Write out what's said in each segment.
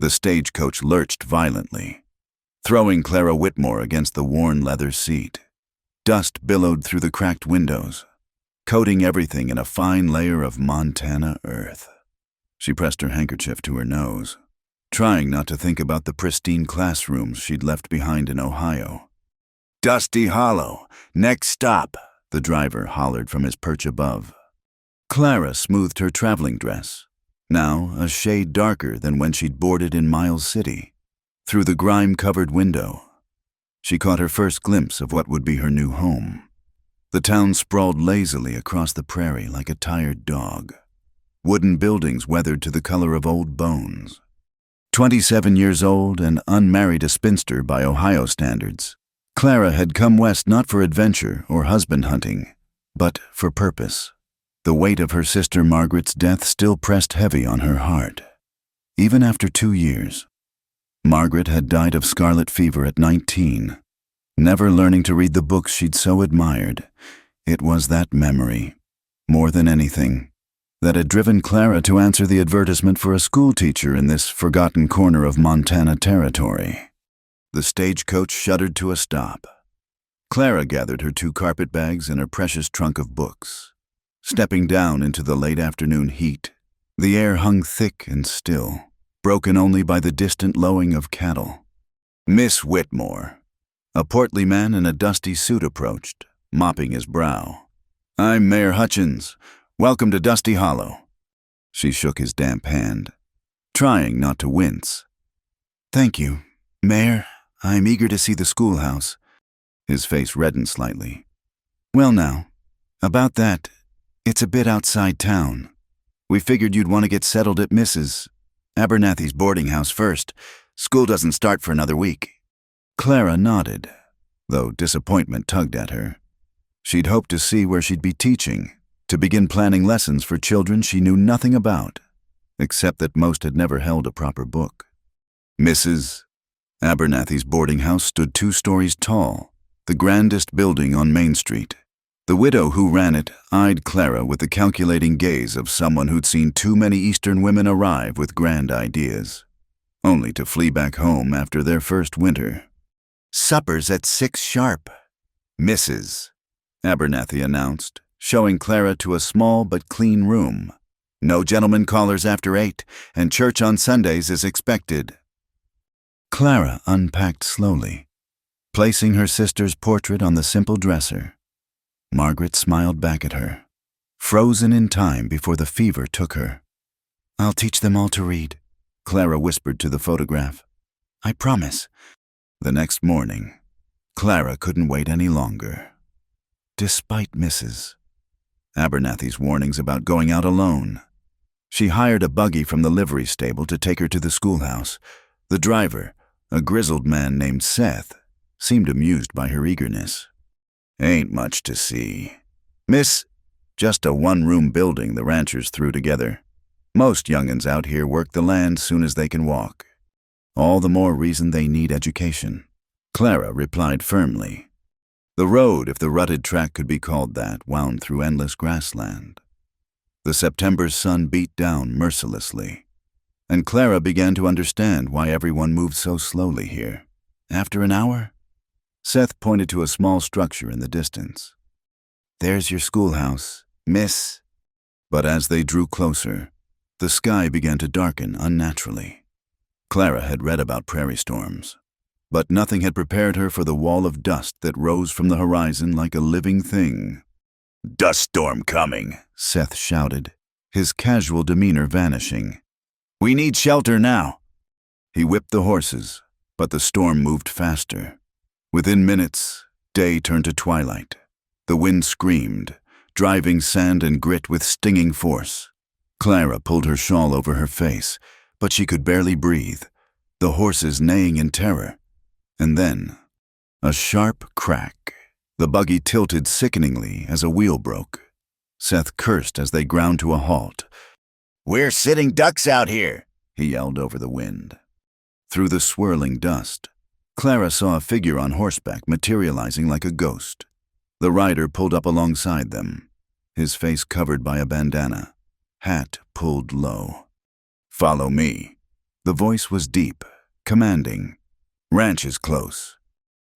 The stagecoach lurched violently, throwing Clara Whitmore against the worn leather seat. Dust billowed through the cracked windows, coating everything in a fine layer of Montana earth. She pressed her handkerchief to her nose, trying not to think about the pristine classrooms she'd left behind in Ohio. "Dusty Hollow, next stop," the driver hollered from his perch above. Clara smoothed her traveling dress, now a shade darker than when she'd boarded in Miles City. Through the grime-covered window, she caught her first glimpse of what would be her new home. The town sprawled lazily across the prairie like a tired dog. Wooden buildings weathered to the color of old bones. 27 years old and unmarried, a spinster by Ohio standards, Clara had come west not for adventure or husband hunting, but for purpose. The weight of her sister Margaret's death still pressed heavy on her heart. Even after 2 years, Margaret had died of scarlet fever at 19, never learning to read the books she'd so admired. It was that memory, more than anything, that had driven Clara to answer the advertisement for a schoolteacher in this forgotten corner of Montana territory. The stagecoach shuddered to a stop. Clara gathered her 2 carpet bags and her precious trunk of books. Stepping down into the late afternoon heat, the air hung thick and still, broken only by the distant lowing of cattle. "Miss Whitmore." A portly man in a dusty suit approached, mopping his brow. "I'm Mayor Hutchins. Welcome to Dusty Hollow." She shook his damp hand, trying not to wince. "Thank you, Mayor. I'm eager to see the schoolhouse." His face reddened slightly. "Well now, about that, it's a bit outside town. We figured you'd want to get settled at Mrs. Abernathy's boarding house first. School doesn't start for another week." Clara nodded, though disappointment tugged at her. She'd hoped to see where she'd be teaching, to begin planning lessons for children she knew nothing about, except that most had never held a proper book. Mrs. Abernathy's boarding house stood 2 stories tall, the grandest building on Main Street. The widow who ran it eyed Clara with the calculating gaze of someone who'd seen too many Eastern women arrive with grand ideas, only to flee back home after their first winter. "Supper's at 6 sharp," Mrs. Abernathy announced, showing Clara to a small but clean room. "No gentlemen callers after 8, and church on Sundays is expected." Clara unpacked slowly, placing her sister's portrait on the simple dresser. Margaret smiled back at her, frozen in time before the fever took her. "I'll teach them all to read," Clara whispered to the photograph. "I promise." The next morning, Clara couldn't wait any longer. Despite Mrs. Abernathy's warnings about going out alone, she hired a buggy from the livery stable to take her to the schoolhouse. The driver, a grizzled man named Seth, seemed amused by her eagerness. "Ain't much to see, Miss. Just a 1-room building the ranchers threw together. Most young'uns out here work the land soon as they can walk. All the more reason they need education," Clara replied firmly. The road, if the rutted track could be called that, wound through endless grassland. The September sun beat down mercilessly, and Clara began to understand why everyone moved so slowly here. After an hour, Seth pointed to a small structure in the distance. "There's your schoolhouse, Miss." But as they drew closer, the sky began to darken unnaturally. Clara had read about prairie storms, but nothing had prepared her for the wall of dust that rose from the horizon like a living thing. "Dust storm coming," Seth shouted, his casual demeanor vanishing. "We need shelter now." He whipped the horses, but the storm moved faster. Within minutes, day turned to twilight. The wind screamed, driving sand and grit with stinging force. Clara pulled her shawl over her face, but she could barely breathe, the horses neighing in terror. And then, a sharp crack. The buggy tilted sickeningly as a wheel broke. Seth cursed as they ground to a halt. "We're sitting ducks out here," he yelled over the wind. Through the swirling dust, Clara saw a figure on horseback materializing like a ghost. The rider pulled up alongside them, his face covered by a bandana, hat pulled low. "Follow me," The voice was deep, commanding. "Ranch is close."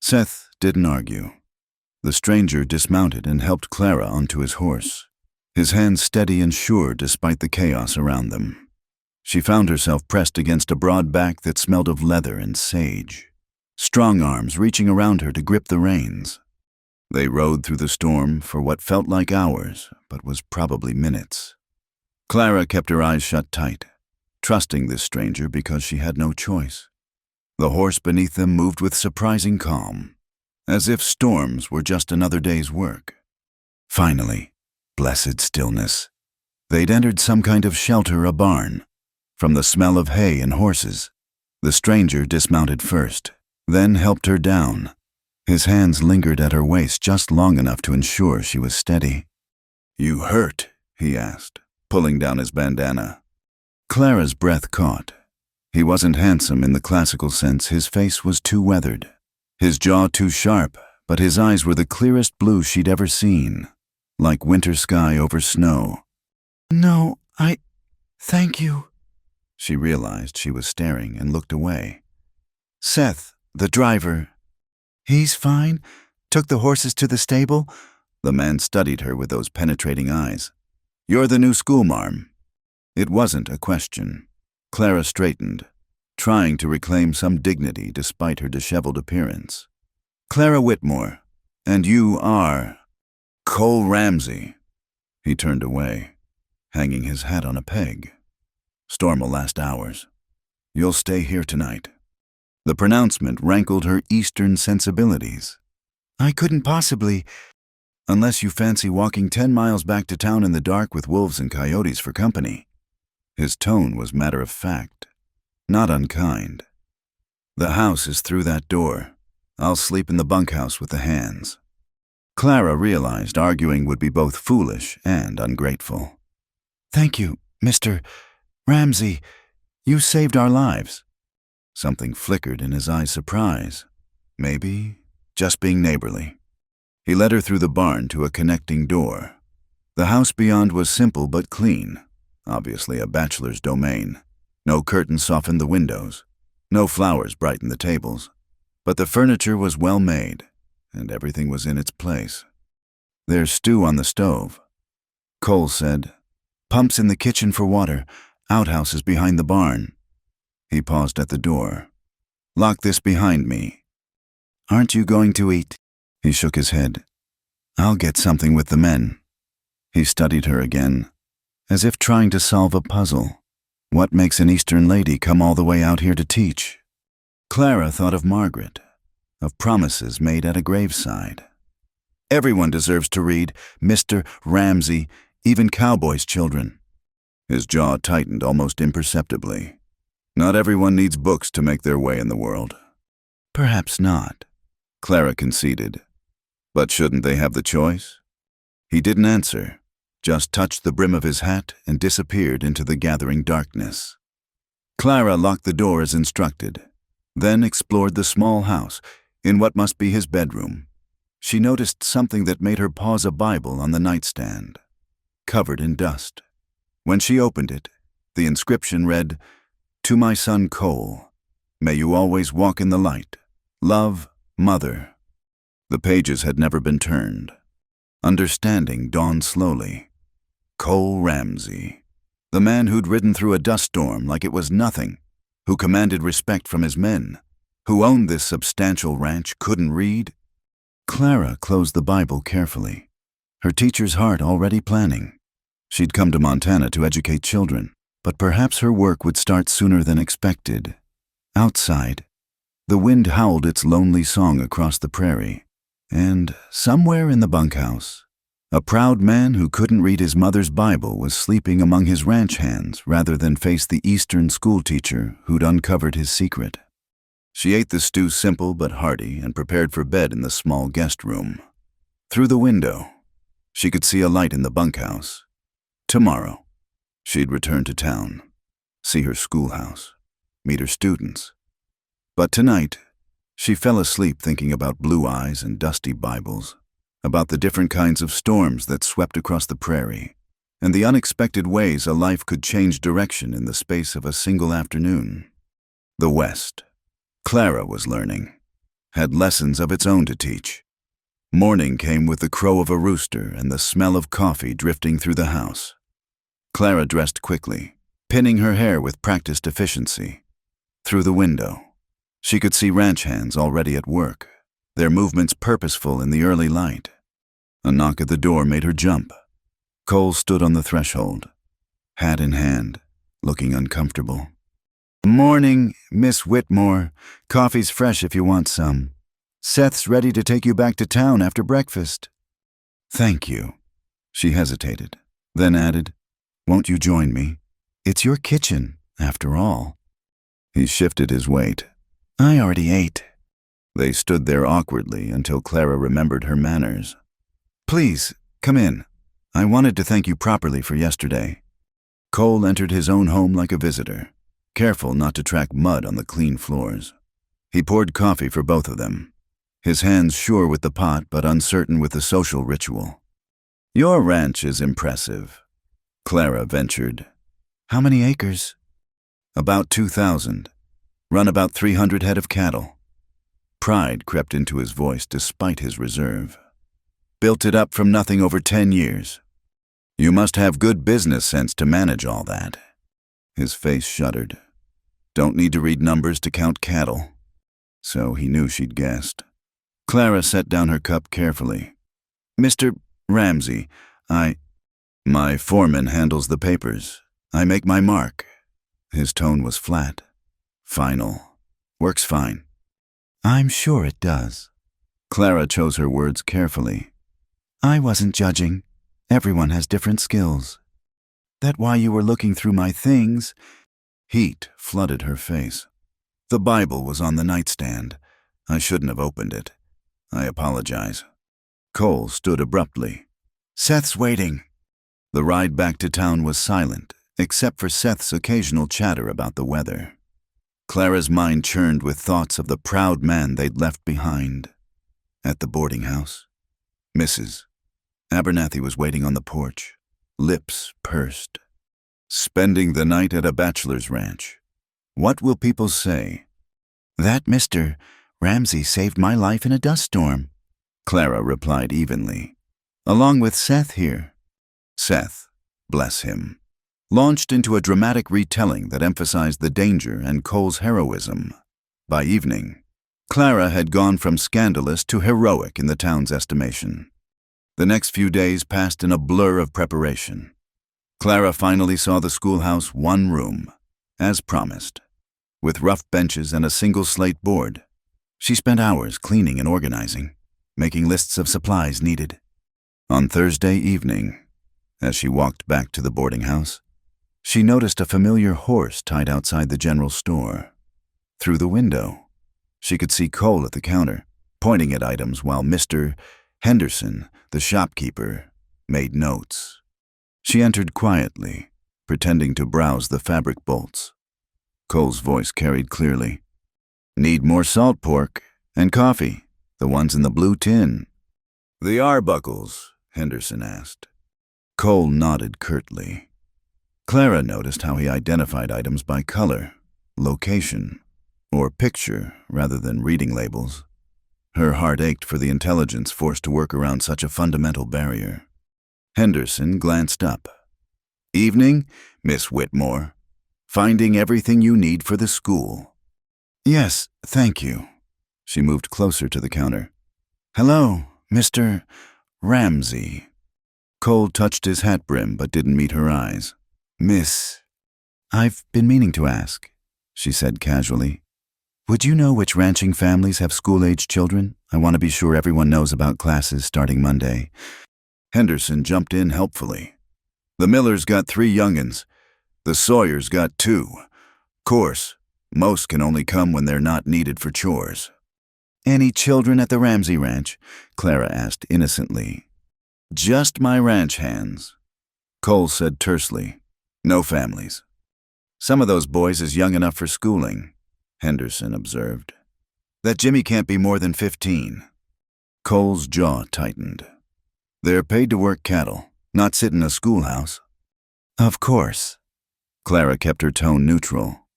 Seth didn't argue. The stranger dismounted and helped Clara onto his horse, his hands steady and sure despite the chaos around them. She found herself pressed against a broad back that smelled of leather and sage, strong arms reaching around her to grip the reins. They rode through the storm for what felt like hours, but was probably minutes. Clara kept her eyes shut tight, trusting this stranger because she had no choice. The horse beneath them moved with surprising calm, as if storms were just another day's work. Finally, blessed stillness. They'd entered some kind of shelter, a barn. From the smell of hay and horses, the stranger dismounted first, then helped her down. His hands lingered at her waist just long enough to ensure she was steady. "You hurt?" he asked, pulling down his bandana. Clara's breath caught. He wasn't handsome in the classical sense. His face was too weathered, his jaw too sharp, but his eyes were the clearest blue she'd ever seen, like winter sky over snow. "No, thank you." She realized she was staring and looked away. "Seth, the driver. He's fine? Took the horses to the stable?" The man studied her with those penetrating eyes. "You're the new schoolmarm." It wasn't a question. Clara straightened, trying to reclaim some dignity despite her disheveled appearance. "Clara Whitmore, and you are Cole Ramsey." He turned away, hanging his hat on a peg. "Storm'll last hours. You'll stay here tonight." The pronouncement rankled her Eastern sensibilities. "I couldn't possibly, unless you fancy walking 10 miles back to town in the dark with wolves and coyotes for company." His tone was matter of fact, not unkind. "The house is through that door. I'll sleep in the bunkhouse with the hands." Clara realized arguing would be both foolish and ungrateful. "Thank you, Mr. Ramsey. You saved our lives." Something flickered in his eyes' surprise. Maybe just being neighborly. He led her through the barn to a connecting door. The house beyond was simple but clean, obviously a bachelor's domain. No curtains softened the windows. No flowers brightened the tables. But the furniture was well made, and everything was in its place. "There's stew on the stove," Cole said. "Pumps in the kitchen for water. Outhouse is behind the barn." He paused at the door. "Lock this behind me." "Aren't you going to eat?" He shook his head. "I'll get something with the men." He studied her again, as if trying to solve a puzzle. What makes an Eastern lady come all the way out here to teach? Clara thought of Margaret, of promises made at a graveside. "Everyone deserves to read, Mr. Ramsey, even Cowboy's children." His jaw tightened almost imperceptibly. Not everyone needs books to make their way in the world. "Perhaps not," Clara conceded. "But shouldn't they have the choice?" He didn't answer, just touched the brim of his hat and disappeared into the gathering darkness. Clara locked the door as instructed, then explored the small house in what must be his bedroom. She noticed something that made her pause, a Bible on the nightstand, covered in dust. When she opened it, the inscription read, "To my son Cole, may you always walk in the light. Love, Mother." The pages had never been turned. Understanding dawned slowly. Cole Ramsey, the man who'd ridden through a dust storm like it was nothing, who commanded respect from his men, who owned this substantial ranch, couldn't read. Clara closed the Bible carefully, her teacher's heart already planning. She'd come to Montana to educate children, but perhaps her work would start sooner than expected. Outside, the wind howled its lonely song across the prairie, and somewhere in the bunkhouse, a proud man who couldn't read his mother's Bible was sleeping among his ranch hands rather than face the Eastern schoolteacher who'd uncovered his secret. She ate the stew simple but hearty and prepared for bed in the small guest room. Through the window, she could see a light in the bunkhouse. Tomorrow, she'd return to town, see her schoolhouse, meet her students. But tonight, she fell asleep thinking about blue eyes and dusty Bibles, about the different kinds of storms that swept across the prairie, and the unexpected ways a life could change direction in the space of a single afternoon. The West. Clara was learning. Had lessons of its own to teach. Morning came with the crow of a rooster and the smell of coffee drifting through the house. Clara dressed quickly, pinning her hair with practiced efficiency. Through the window, she could see ranch hands already at work, their movements purposeful in the early light. A knock at the door made her jump. Cole stood on the threshold, hat in hand, looking uncomfortable. "Morning, Miss Whitmore. Coffee's fresh if you want some. Seth's ready to take you back to town after breakfast." "Thank you." She hesitated, then added, "Won't you join me? It's your kitchen, after all." He shifted his weight. "I already ate." They stood there awkwardly until Clara remembered her manners. "Please, come in. I wanted to thank you properly for yesterday." Cole entered his own home like a visitor, careful not to track mud on the clean floors. He poured coffee for both of them, his hands sure with the pot but uncertain with the social ritual. "Your ranch is impressive," Clara ventured. "How many acres?" "About 2,000. Run about 300 head of cattle." Pride crept into his voice despite his reserve. "Built it up from nothing over 10 years. You must have good business sense to manage all that." His face shuddered. "Don't need to read numbers to count cattle." So he knew she'd guessed. Clara set down her cup carefully. "Mr. Ramsey, My foreman handles the papers. I make my mark." His tone was flat, final. "Works fine." "I'm sure it does." Clara chose her words carefully. "I wasn't judging. Everyone has different skills. That why you were looking through my things?" Heat flooded her face. "The Bible was on the nightstand. I shouldn't have opened it. I apologize." Cole stood abruptly. "Seth's waiting." The ride back to town was silent, except for Seth's occasional chatter about the weather. Clara's mind churned with thoughts of the proud man they'd left behind. At the boarding house, Mrs. Abernathy was waiting on the porch, lips pursed. Spending the night at a bachelor's ranch. What will people say? "That Mr. Ramsey saved my life in a dust storm," Clara replied evenly. "Along with Seth here." Seth, bless him, launched into a dramatic retelling that emphasized the danger and Cole's heroism. By evening, Clara had gone from scandalous to heroic in the town's estimation. The next few days passed in a blur of preparation. Clara finally saw the schoolhouse one room, as promised, with rough benches and a single slate board. She spent hours cleaning and organizing, making lists of supplies needed. On Thursday evening, as she walked back to the boarding house, she noticed a familiar horse tied outside the general store. Through the window, she could see Cole at the counter, pointing at items while Mr. Henderson, the shopkeeper, made notes. She entered quietly, pretending to browse the fabric bolts. Cole's voice carried clearly. "Need more salt pork and coffee, the ones in the blue tin." "The Arbuckles?" Henderson asked. Cole nodded curtly. Clara noticed how he identified items by color, location, or picture rather than reading labels. Her heart ached for the intelligence forced to work around such a fundamental barrier. Henderson glanced up. "Evening, Miss Whitmore. Finding everything you need for the school." "Yes, thank you." She moved closer to the counter. "Hello, Mr. Ramsey." Cole touched his hat brim but didn't meet her eyes. "Miss, I've been meaning to ask," she said casually. "Would you know which ranching families have school-age children? I want to be sure everyone knows about classes starting Monday." Henderson jumped in helpfully. "The Millers got 3 young'uns. The Sawyers got 2. Course, most can only come when they're not needed for chores." "Any children at the Ramsey Ranch?" Clara asked innocently. "Just my ranch hands," Cole said tersely. "No families." "Some of those boys is young enough for schooling," Henderson observed. "That Jimmy can't be more than 15. Cole's jaw tightened. "They're paid to work cattle, not sit in a schoolhouse." "Of course." Clara kept her tone neutral.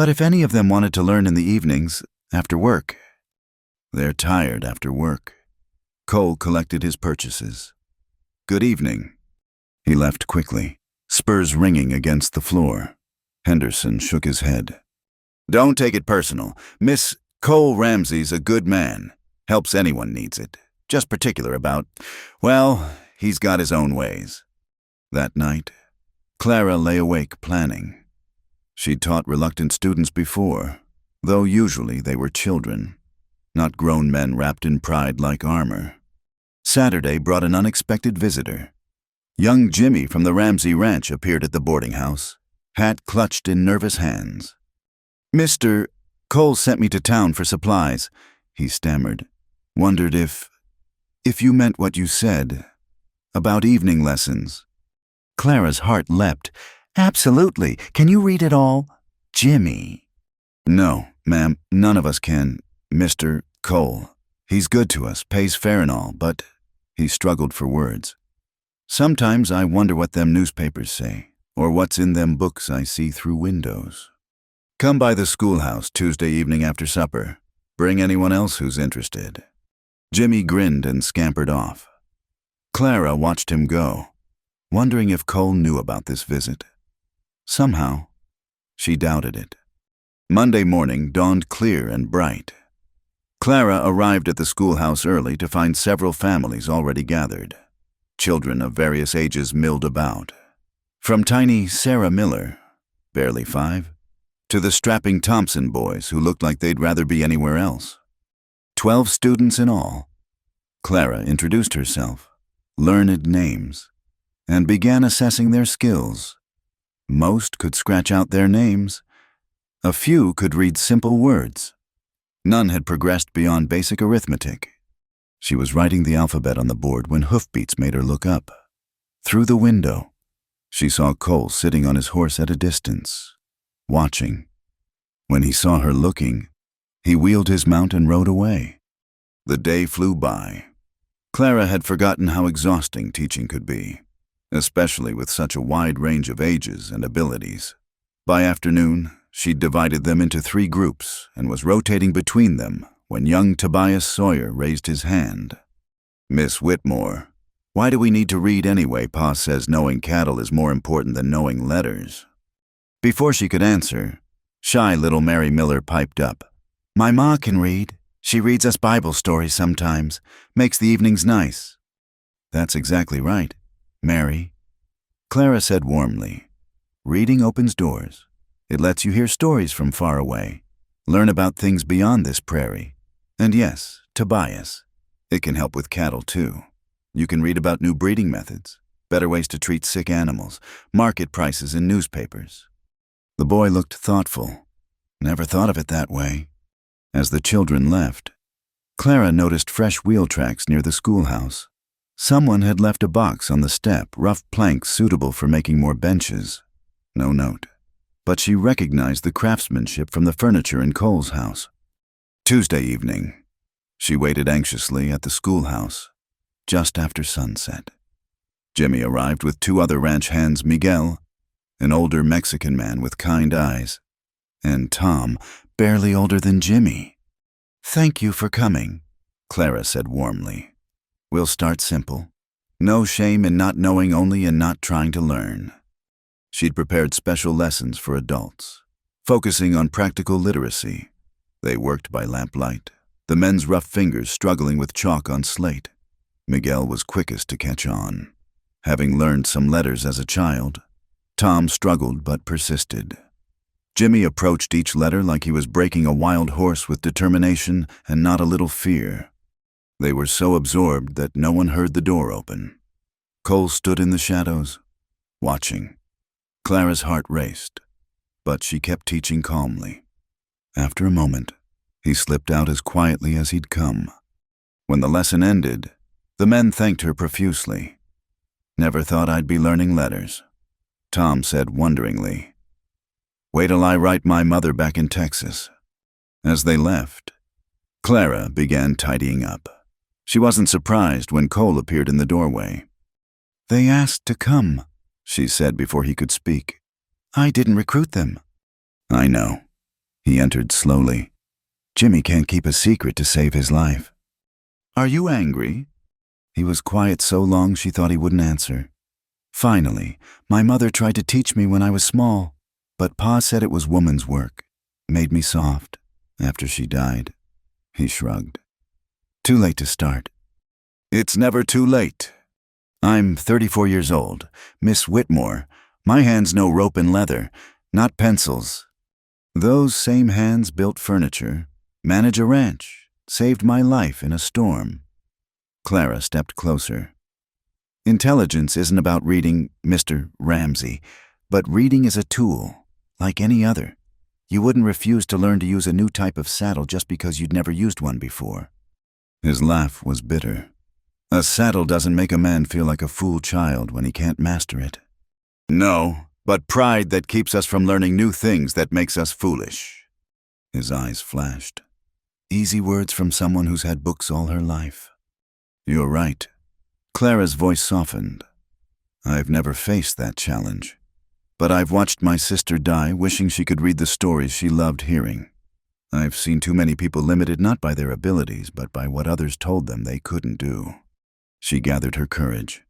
But if any of them wanted to learn in the evenings, after work. They're tired after work. Cole collected his purchases. Good evening. He left quickly, spurs ringing against the floor. Henderson shook his head. Don't take it personal. Miss Cole Ramsey's a good man. Helps anyone needs it. Just particular about, well, he's got his own ways. That night, Clara lay awake planning. She'd taught reluctant students before, though usually they were children, not grown men wrapped in pride like armor. Saturday brought an unexpected visitor. Young Jimmy from the Ramsey Ranch appeared at the boarding house, hat clutched in nervous hands. Mr. Cole sent me to town for supplies, he stammered. Wondered if you meant what you said, about evening lessons. Clara's heart leapt. Absolutely. Can you read it all? Jimmy. No, ma'am, none of us can. Mr. Cole. He's good to us, pays fair and all, but he struggled for words. Sometimes I wonder what them newspapers say, or what's in them books I see through windows. Come by the schoolhouse Tuesday evening after supper. Bring anyone else who's interested. Jimmy grinned and scampered off. Clara watched him go, wondering if Cole knew about this visit. Somehow, she doubted it. Monday morning dawned clear and bright. Clara arrived at the schoolhouse early to find several families already gathered. Children of various ages milled about. From tiny Sarah Miller, barely 5, to the strapping Thompson boys who looked like they'd rather be anywhere else. 12 students in all. Clara introduced herself, learned names, and began assessing their skills. Most could scratch out their names. A few could read simple words. None had progressed beyond basic arithmetic. She was writing the alphabet on the board when hoofbeats made her look up. Through the window, she saw Cole sitting on his horse at a distance, watching. When he saw her looking, he wheeled his mount and rode away. The day flew by. Clara had forgotten how exhausting teaching could be, especially with such a wide range of ages and abilities. By afternoon, she'd divided them into 3 groups and was rotating between them when young Tobias Sawyer raised his hand. Miss Whitmore, why do we need to read anyway? Pa says knowing cattle is more important than knowing letters. Before she could answer, shy little Mary Miller piped up. My ma can read. She reads us Bible stories sometimes. Makes the evenings nice. That's exactly right, Mary. Clara said warmly. Reading opens doors. It lets you hear stories from far away, learn about things beyond this prairie. And yes, Tobias, it can help with cattle too. You can read about new breeding methods, better ways to treat sick animals, market prices in newspapers. The boy looked thoughtful. Never thought of it that way. As the children left, Clara noticed fresh wheel tracks near the schoolhouse. Someone had left a box on the step, rough planks suitable for making more benches. No note. But she recognized the craftsmanship from the furniture in Cole's house. Tuesday evening, she waited anxiously at the schoolhouse, just after sunset. Jimmy arrived with 2 other ranch hands, Miguel, an older Mexican man with kind eyes, and Tom, barely older than Jimmy. Thank you for coming, Clara said warmly. We'll start simple. No shame in not knowing, only in not trying to learn. She'd prepared special lessons for adults, focusing on practical literacy. They worked by lamplight, the men's rough fingers struggling with chalk on slate. Miguel was quickest to catch on. Having learned some letters as a child, Tom struggled but persisted. Jimmy approached each letter like he was breaking a wild horse with determination and not a little fear. They were so absorbed that no one heard the door open. Cole stood in the shadows, watching. Clara's heart raced, but she kept teaching calmly. After a moment, he slipped out as quietly as he'd come. When the lesson ended, the men thanked her profusely. Never thought I'd be learning letters, Tom said wonderingly. Wait till I write my mother back in Texas. As they left, Clara began tidying up. She wasn't surprised when Cole appeared in the doorway. They asked to come, she said before he could speak. I didn't recruit them. I know. He entered slowly. Jimmy can't keep a secret to save his life. Are you angry? He was quiet so long she thought he wouldn't answer. Finally, my mother tried to teach me when I was small, but Pa said it was woman's work. Made me soft. After she died. He shrugged. Too late to start. It's never too late. I'm 34 years old. Miss Whitmore. My hands know rope and leather, not pencils. Those same hands built furniture, manage a ranch, saved my life in a storm. Clara stepped closer. Intelligence isn't about reading, Mr. Ramsey, but reading is a tool, like any other. You wouldn't refuse to learn to use a new type of saddle just because you'd never used one before. His laugh was bitter. A saddle doesn't make a man feel like a fool child when he can't master it. No, but pride that keeps us from learning new things that makes us foolish. His eyes flashed. Easy words from someone who's had books all her life. You're right. Clara's voice softened. I've never faced that challenge, but I've watched my sister die wishing she could read the stories she loved hearing. I've seen too many people limited not by their abilities, but by what others told them they couldn't do. She gathered her courage.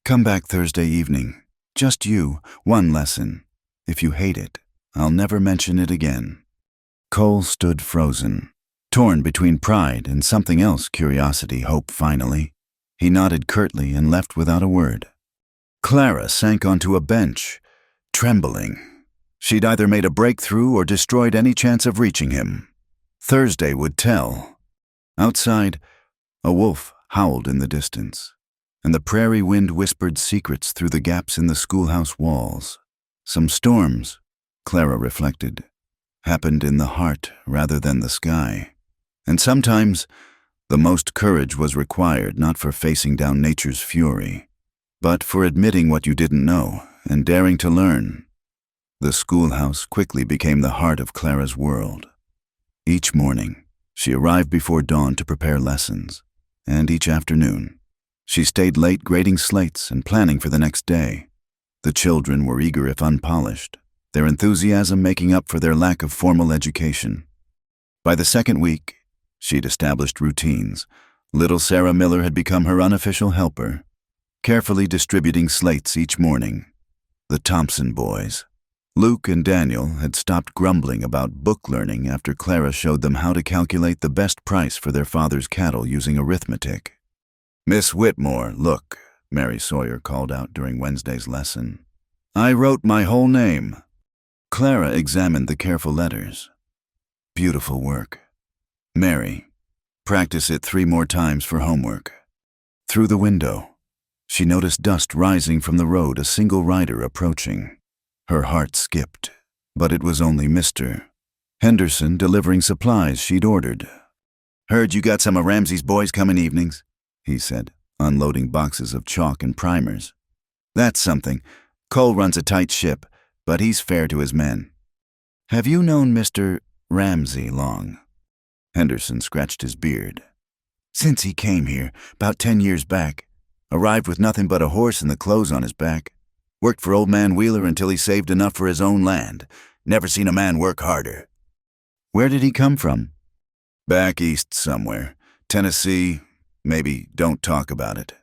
Come back Thursday evening. Just you, one lesson. If you hate it, I'll never mention it again. Cole stood frozen, torn between pride and something else, curiosity, hope finally. He nodded curtly and left without a word. Clara sank onto a bench, trembling. She'd either made a breakthrough or destroyed any chance of reaching him. Thursday would tell. Outside, a wolf howled in the distance, and the prairie wind whispered secrets through the gaps in the schoolhouse walls. Some storms, Clara reflected, happened in the heart rather than the sky. And sometimes, the most courage was required not for facing down nature's fury, but for admitting what you didn't know and daring to learn. The schoolhouse quickly became the heart of Clara's world. Each morning, she arrived before dawn to prepare lessons, and each afternoon, she stayed late grading slates and planning for the next day. The children were eager if unpolished, their enthusiasm making up for their lack of formal education. By the second week, she'd established routines. Little Sarah Miller had become her unofficial helper, carefully distributing slates each morning. The Thompson boys, Luke and Daniel, had stopped grumbling about book learning after Clara showed them how to calculate the best price for their father's cattle using arithmetic. Miss Whitmore, look, Mary Sawyer called out during Wednesday's lesson. I wrote my whole name. Clara examined the careful letters. Beautiful work. Mary, practice it 3 more times for homework. Through the window, she noticed dust rising from the road, a single rider approaching. Her heart skipped, but it was only Mr. Henderson delivering supplies she'd ordered. Heard you got some of Ramsey's boys coming evenings, he said, unloading boxes of chalk and primers. That's something. Cole runs a tight ship, but he's fair to his men. Have you known Mr. Ramsey long? Henderson scratched his beard. Since he came here, about 10 years back. Arrived with nothing but a horse and the clothes on his back. Worked for old man Wheeler until he saved enough for his own land. Never seen a man work harder. Where did he come from? Back east somewhere. Tennessee, maybe don't talk about it.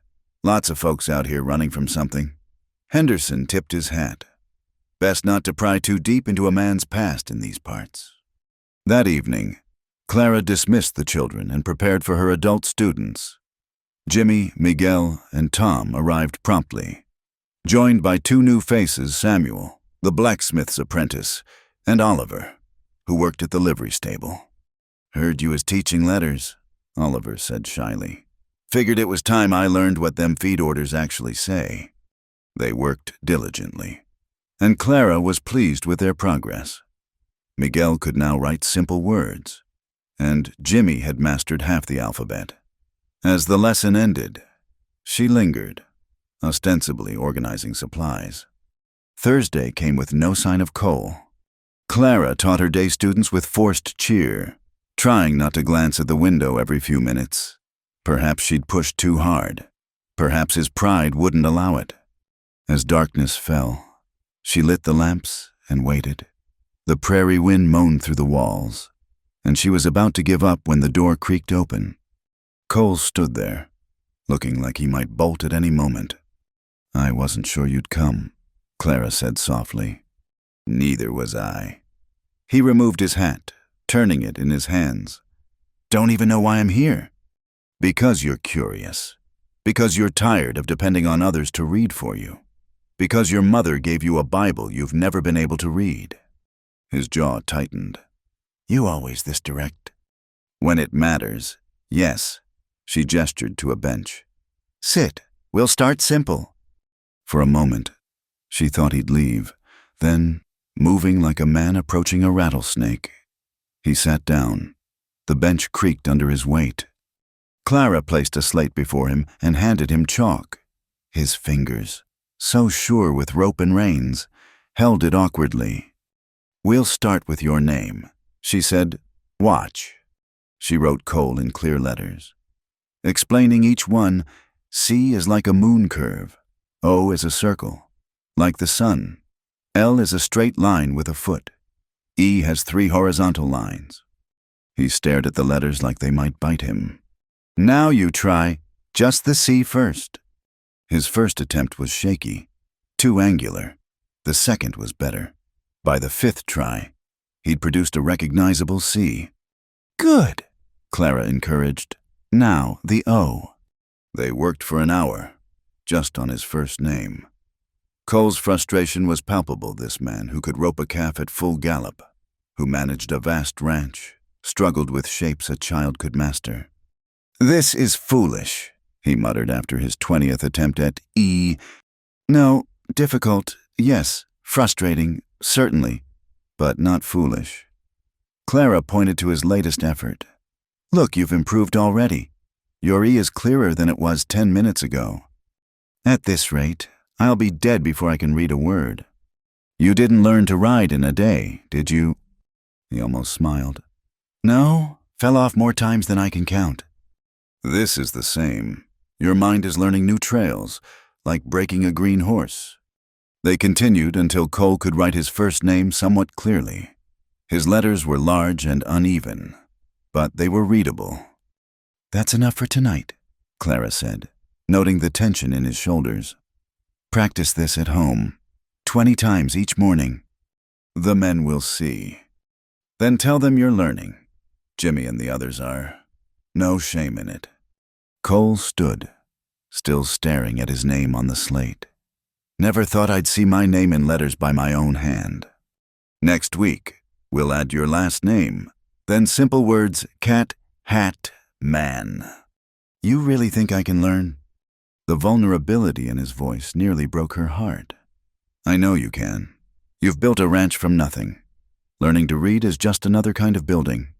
Lots of folks out here running from something. Henderson tipped his hat. Best not to pry too deep into a man's past in these parts. That evening, Clara dismissed the children and prepared for her adult students. Jimmy, Miguel, and Tom arrived promptly, joined by 2 new faces, Samuel, the blacksmith's apprentice, and Oliver, who worked at the livery stable. Heard you was teaching letters, Oliver said shyly. Figured it was time I learned what them feed orders actually say. They worked diligently, and Clara was pleased with their progress. Miguel could now write simple words, and Jimmy had mastered half the alphabet. As the lesson ended, she lingered, ostensibly organizing supplies. Thursday came with no sign of Cole. Clara taught her day students with forced cheer, trying not to glance at the window every few minutes. Perhaps she'd pushed too hard. Perhaps his pride wouldn't allow it. As darkness fell, she lit the lamps and waited. The prairie wind moaned through the walls, and she was about to give up when the door creaked open. Cole stood there, looking like he might bolt at any moment. "I wasn't sure you'd come," Clara said softly. "Neither was I." He removed his hat, turning it in his hands. "Don't even know why I'm here." "Because you're curious. Because you're tired of depending on others to read for you. Because your mother gave you a Bible you've never been able to read." His jaw tightened. "You always this direct?" "When it matters, yes." She gestured to a bench. "Sit. We'll start simple." For a moment, she thought he'd leave. Then, moving like a man approaching a rattlesnake, he sat down. The bench creaked under his weight. Clara placed a slate before him and handed him chalk. His fingers, so sure with rope and reins, held it awkwardly. "We'll start with your name," she said. "Watch." She wrote Cole in clear letters, explaining each one. C is like a moon curve. O is a circle, like the sun. L is a straight line with a foot. E has 3 horizontal lines. He stared at the letters like they might bite him. "Now you try just the C first." His first attempt was shaky, too angular. The second was better. By the 5th try, he'd produced a recognizable C. "Good," Clara encouraged. "Now the O." They worked for an hour, just on his first name. Cole's frustration was palpable, this man who could rope a calf at full gallop, who managed a vast ranch, struggled with shapes a child could master. "This is foolish," he muttered after his 20th attempt at E. "No, difficult, yes, frustrating, certainly, but not foolish." Clara pointed to his latest effort. "Look, you've improved already. Your E is clearer than it was 10 minutes ago. At this rate, I'll be dead before I can read a word. You didn't learn to ride in a day, did you?" He almost smiled. "No, fell off more times than I can count." "This is the same. Your mind is learning new trails, like breaking a green horse." They continued until Cole could write his first name somewhat clearly. His letters were large and uneven, but they were readable. "That's enough for tonight," Clara said, noting the tension in his shoulders. "Practice this at home, 20 times each morning. The men will see. Then tell them you're learning. Jimmy and the others are. No shame in it." Cole stood, still staring at his name on the slate. "Never thought I'd see my name in letters by my own hand. Next week, we'll add your last name, then simple words cat, hat, man. You really think I can learn?" The vulnerability in his voice nearly broke her heart. "I know you can. You've built a ranch from nothing. Learning to read is just another kind of building."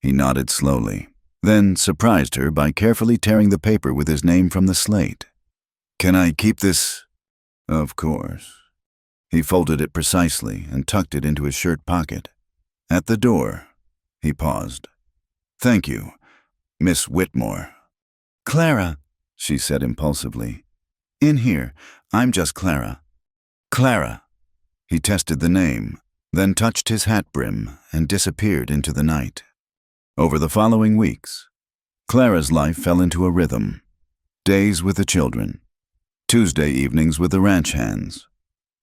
He nodded slowly, then surprised her by carefully tearing the paper with his name from the slate. "Can I keep this?" "Of course." He folded it precisely and tucked it into his shirt pocket. At the door, he paused. "Thank you, Miss Whitmore." "Clara," she said impulsively. "In here, I'm just Clara." "Clara." He tested the name, then touched his hat brim and disappeared into the night. Over the following weeks, Clara's life fell into a rhythm. Days with the children, Tuesday evenings with the ranch hands,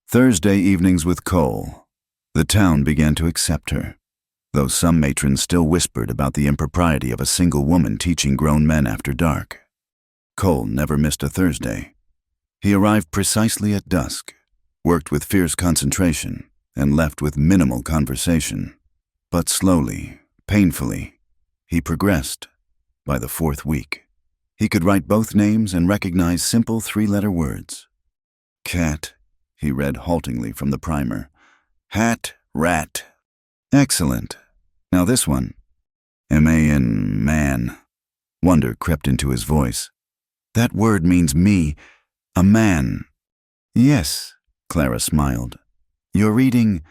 Thursday evenings with Cole. The town began to accept her, though some matrons still whispered about the impropriety of a single woman teaching grown men after dark. Cole never missed a Thursday. He arrived precisely at dusk, worked with fierce concentration, and left with minimal conversation. But slowly, painfully, he progressed. By the 4th week, he could write both names and recognize simple 3-letter words. "Cat," he read haltingly from the primer. "Hat, rat." "Excellent. Now this one." "M-A-N, man." Wonder crept into his voice. "That word means me, a man." "Yes," Clara smiled. "You're reading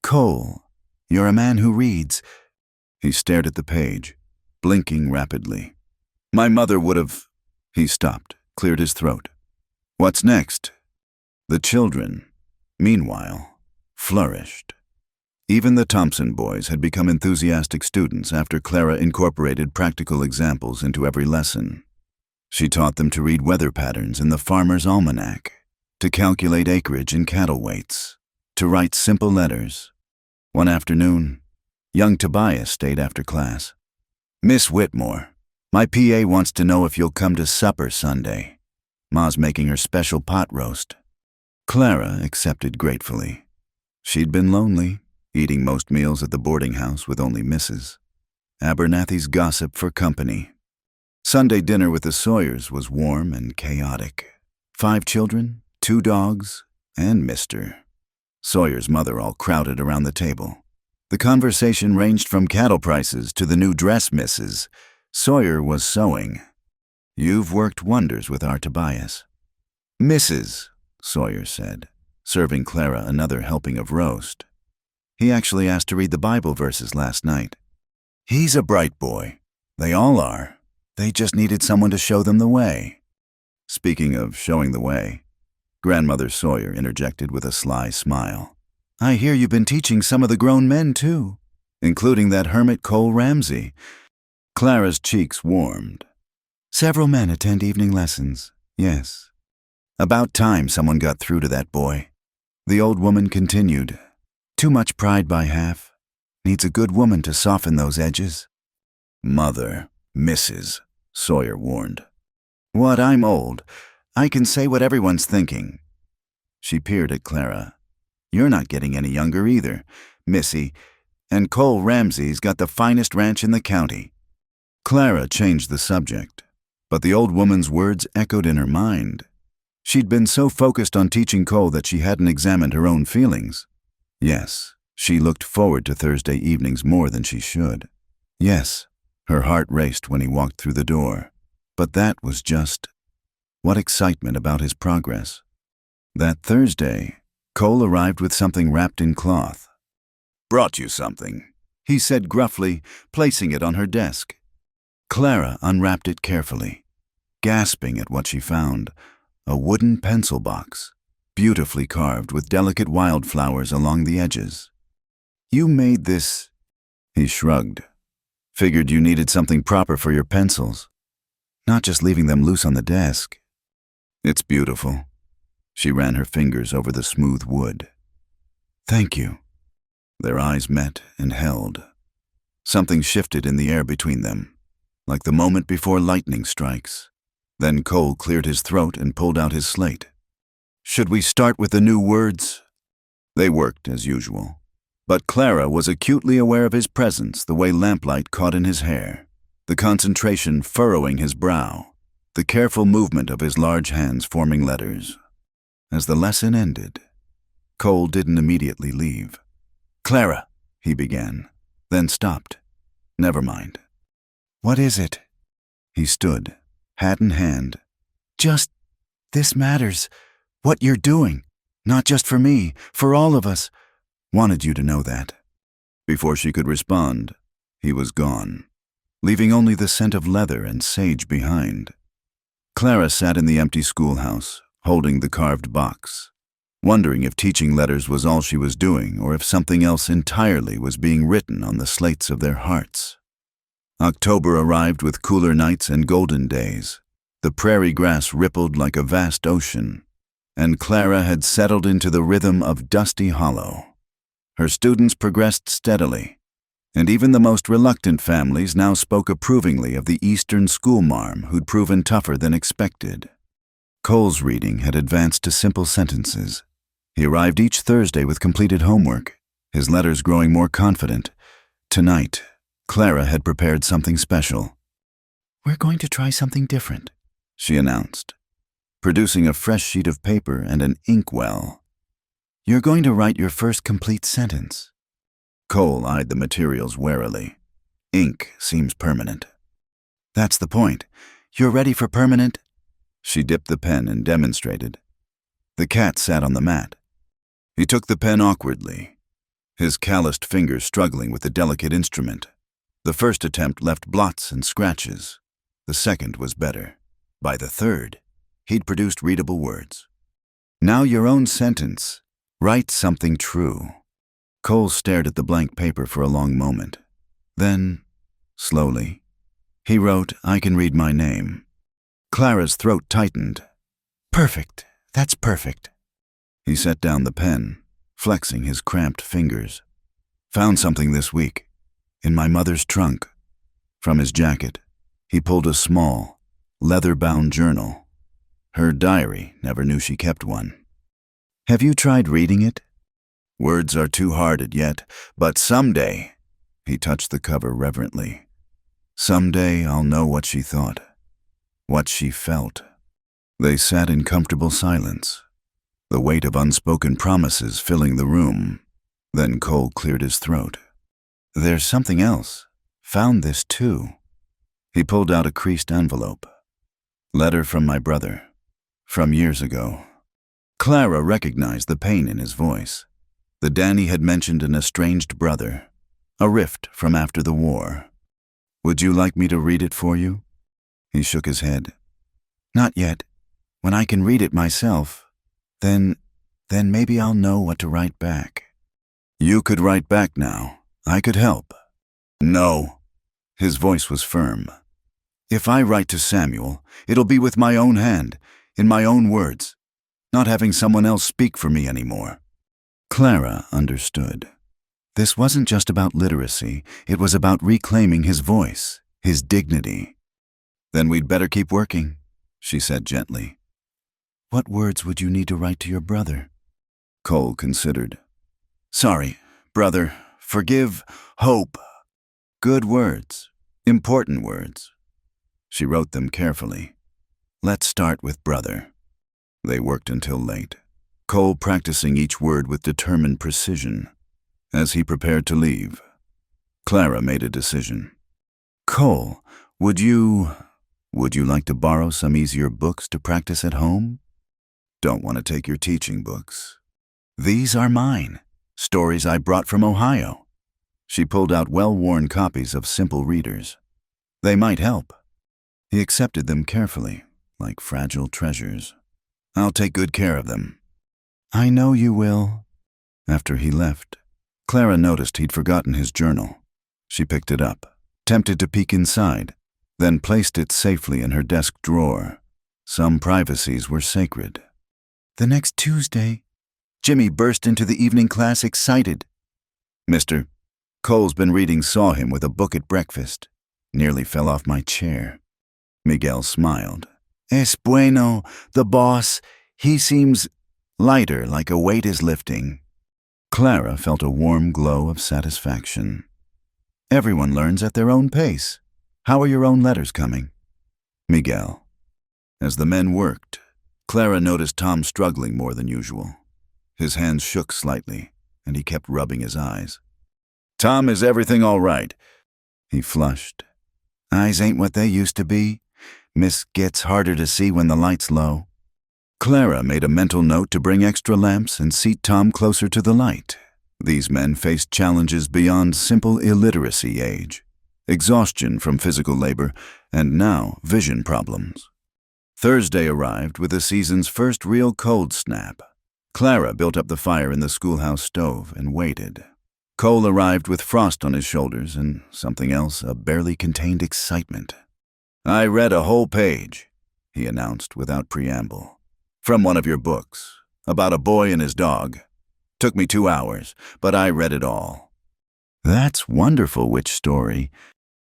Cole. You're a man who reads." He stared at the page, blinking rapidly. "My mother would have—" He stopped, cleared his throat. "What's next?" The children, meanwhile, flourished. Even the Thompson boys had become enthusiastic students after Clara incorporated practical examples into every lesson. She taught them to read weather patterns in the Farmer's Almanac, to calculate acreage and cattle weights, to write simple letters. One afternoon, young Tobias stayed after class. "Miss Whitmore, my PA wants to know if you'll come to supper Sunday. Ma's making her special pot roast." Clara accepted gratefully. She'd been lonely, eating most meals at the boarding house with only Mrs. Abernathy's gossip for company. Sunday dinner with the Sawyers was warm and chaotic. 5 children, 2 dogs, and Mr. Sawyer's mother all crowded around the table. The conversation ranged from cattle prices to the new dress Mrs. Sawyer was sewing. "You've worked wonders with our Tobias." "Mrs." Sawyer said, serving Clara another helping of roast. "He actually asked to read the Bible verses last night. He's a bright boy. They all are. They just needed someone to show them the way." Speaking of showing the way, Grandmother Sawyer interjected with a sly smile. "I hear you've been teaching some of the grown men, too, including that hermit Cole Ramsey." Clara's cheeks warmed. "Several men attend evening lessons, yes. About time someone got through to that boy." The old woman continued. "Too much pride by half. Needs a good woman to soften those edges." "Mother, Mrs." Sawyer warned. "What, I'm old. I can say what everyone's thinking." She peered at Clara. "You're not getting any younger either, Missy, and Cole Ramsey's got the finest ranch in the county." Clara changed the subject, but the old woman's words echoed in her mind. She'd been so focused on teaching Cole that she hadn't examined her own feelings. Yes, she looked forward to Thursday evenings more than she should. Yes, her heart raced when he walked through the door. But that was just... What excitement about his progress. That Thursday, Cole arrived with something wrapped in cloth. "Brought you something," he said gruffly, placing it on her desk. Clara unwrapped it carefully, gasping at what she found. A wooden pencil box, beautifully carved with delicate wildflowers along the edges. "You made this..." He shrugged. "Figured you needed something proper for your pencils, not just leaving them loose on the desk." "It's beautiful." She ran her fingers over the smooth wood. "Thank you." Their eyes met and held. Something shifted in the air between them, like the moment before lightning strikes. Then Cole cleared his throat and pulled out his slate. "Should we start with the new words?" They worked as usual, but Clara was acutely aware of his presence, the way lamplight caught in his hair, the concentration furrowing his brow, the careful movement of his large hands forming letters. As the lesson ended, Cole didn't immediately leave. "Clara," he began, then stopped. "Never mind." "What is it?" He stood, hat in hand. This matters. What you're doing. Not just for me, for all of us. Wanted you to know that." Before she could respond, he was gone, leaving only the scent of leather and sage behind. Clara sat in the empty schoolhouse, holding the carved box, wondering if teaching letters was all she was doing or if something else entirely was being written on the slates of their hearts. October arrived with cooler nights and golden days. The prairie grass rippled like a vast ocean, and Clara had settled into the rhythm of Dusty Hollow. Her students progressed steadily, and even the most reluctant families now spoke approvingly of the Eastern schoolmarm who'd proven tougher than expected. Cole's reading had advanced to simple sentences. He arrived each Thursday with completed homework, his letters growing more confident. Tonight, Clara had prepared something special. "We're going to try something different," she announced, producing a fresh sheet of paper and an inkwell. "You're going to write your first complete sentence." Cole eyed the materials warily. Ink seems permanent. "That's the point. You're ready for permanent?" She dipped the pen and demonstrated. The cat sat on the mat. He took the pen awkwardly, his calloused fingers struggling with the delicate instrument. The first attempt left blots and scratches. The second was better. By the third, he'd produced readable words. "Now your own sentence. Write something true." Cole stared at the blank paper for a long moment. Then, slowly, he wrote, "I can read my name." Clara's throat tightened. "Perfect. That's perfect." He set down the pen, flexing his cramped fingers. "Found something this week, in my mother's trunk." From his jacket, he pulled a small, leather-bound journal. Her diary, never knew she kept one. "Have you tried reading it?" "Words are too hard yet, but someday," he touched the cover reverently, "someday I'll know what she thought, what she felt." They sat in comfortable silence, the weight of unspoken promises filling the room. Then Cole cleared his throat. "There's something else. Found this too." He pulled out a creased envelope. "Letter from my brother, from years ago." Clara recognized the pain in his voice. The Danny had mentioned an estranged brother, a rift from after the war. "Would you like me to read it for you?" He shook his head. "Not yet. When I can read it myself, then maybe I'll know what to write back." "You could write back now. I could help." "No." His voice was firm. "If I write to Samuel, it'll be with my own hand, in my own words, not having someone else speak for me anymore." Clara understood. This wasn't just about literacy, it was about reclaiming his voice, his dignity. "Then we'd better keep working," she said gently. "What words would you need to write to your brother?" Cole considered. "Sorry, brother, forgive, hope." Good words, important words. She wrote them carefully. "Let's start with brother." They worked until late, Cole practicing each word with determined precision. As he prepared to leave, Clara made a decision. "Cole, would you like to borrow some easier books to practice at home?" "Don't want to take your teaching books." "These are mine, stories I brought from Ohio." She pulled out well-worn copies of simple readers. They might help. He accepted them carefully, like fragile treasures. "I'll take good care of them." "I know you will." After he left, Clara noticed he'd forgotten his journal. She picked it up, tempted to peek inside, then placed it safely in her desk drawer. Some privacies were sacred. "The next Tuesday." Jimmy burst into the evening class excited. "Mister, Cole's been reading Saw Him with a book at breakfast. Nearly fell off my chair." Miguel smiled. "Es bueno, the boss. He seems lighter, like a weight is lifting." Clara felt a warm glow of satisfaction. "Everyone learns at their own pace. How are your own letters coming?" "Miguel." As the men worked, Clara noticed Tom struggling more than usual. His hands shook slightly, and he kept rubbing his eyes. "Tom, is everything all right?" He flushed. "Eyes ain't what they used to be. Miss gets harder to see when the light's low." Clara made a mental note to bring extra lamps and seat Tom closer to the light. These men faced challenges beyond simple illiteracy age, exhaustion from physical labor, and now vision problems. Thursday arrived with the season's first real cold snap. Clara built up the fire in the schoolhouse stove and waited. Cole arrived with frost on his shoulders and something else, a barely contained excitement. "I read a whole page," he announced without preamble, "from one of your books, about a boy and his dog. Took me 2 hours, but I read it all." "That's wonderful. Which story?"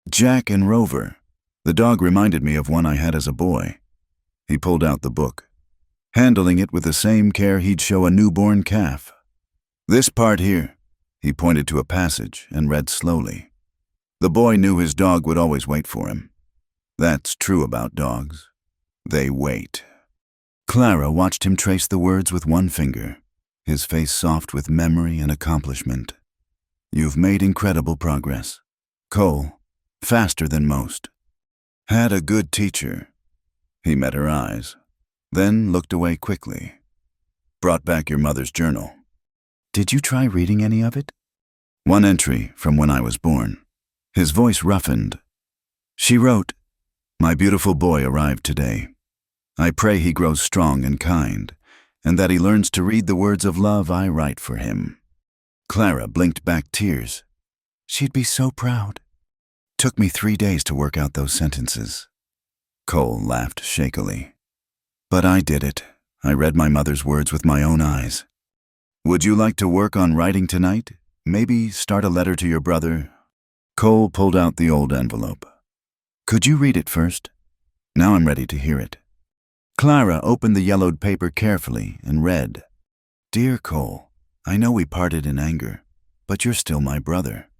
"Jack and Rover. The dog reminded me of one I had as a boy." He pulled out the book, handling it with the same care he'd show a newborn calf. "This part here," he pointed to a passage and read slowly. "The boy knew his dog would always wait for him. That's true about dogs. They wait." Clara watched him trace the words with one finger, his face soft with memory and accomplishment. "You've made incredible progress, Cole, faster than most." "Had a good teacher." He met her eyes, then looked away quickly. "Brought back your mother's journal." "Did you try reading any of it?" "One entry from when I was born." His voice roughened. She wrote, "My beautiful boy arrived today. I pray he grows strong and kind, and that he learns to read the words of love I write for him." Clara blinked back tears. She'd be so proud. Took me 3 days to work out those sentences. Cole laughed shakily. But I did it. I read my mother's words with my own eyes. Would you like to work on writing tonight? Maybe start a letter to your brother? Cole pulled out the old envelope. Could you read it first? Now I'm ready to hear it. Clara opened the yellowed paper carefully and read, Dear Cole, I know we parted in anger, but you're still my brother.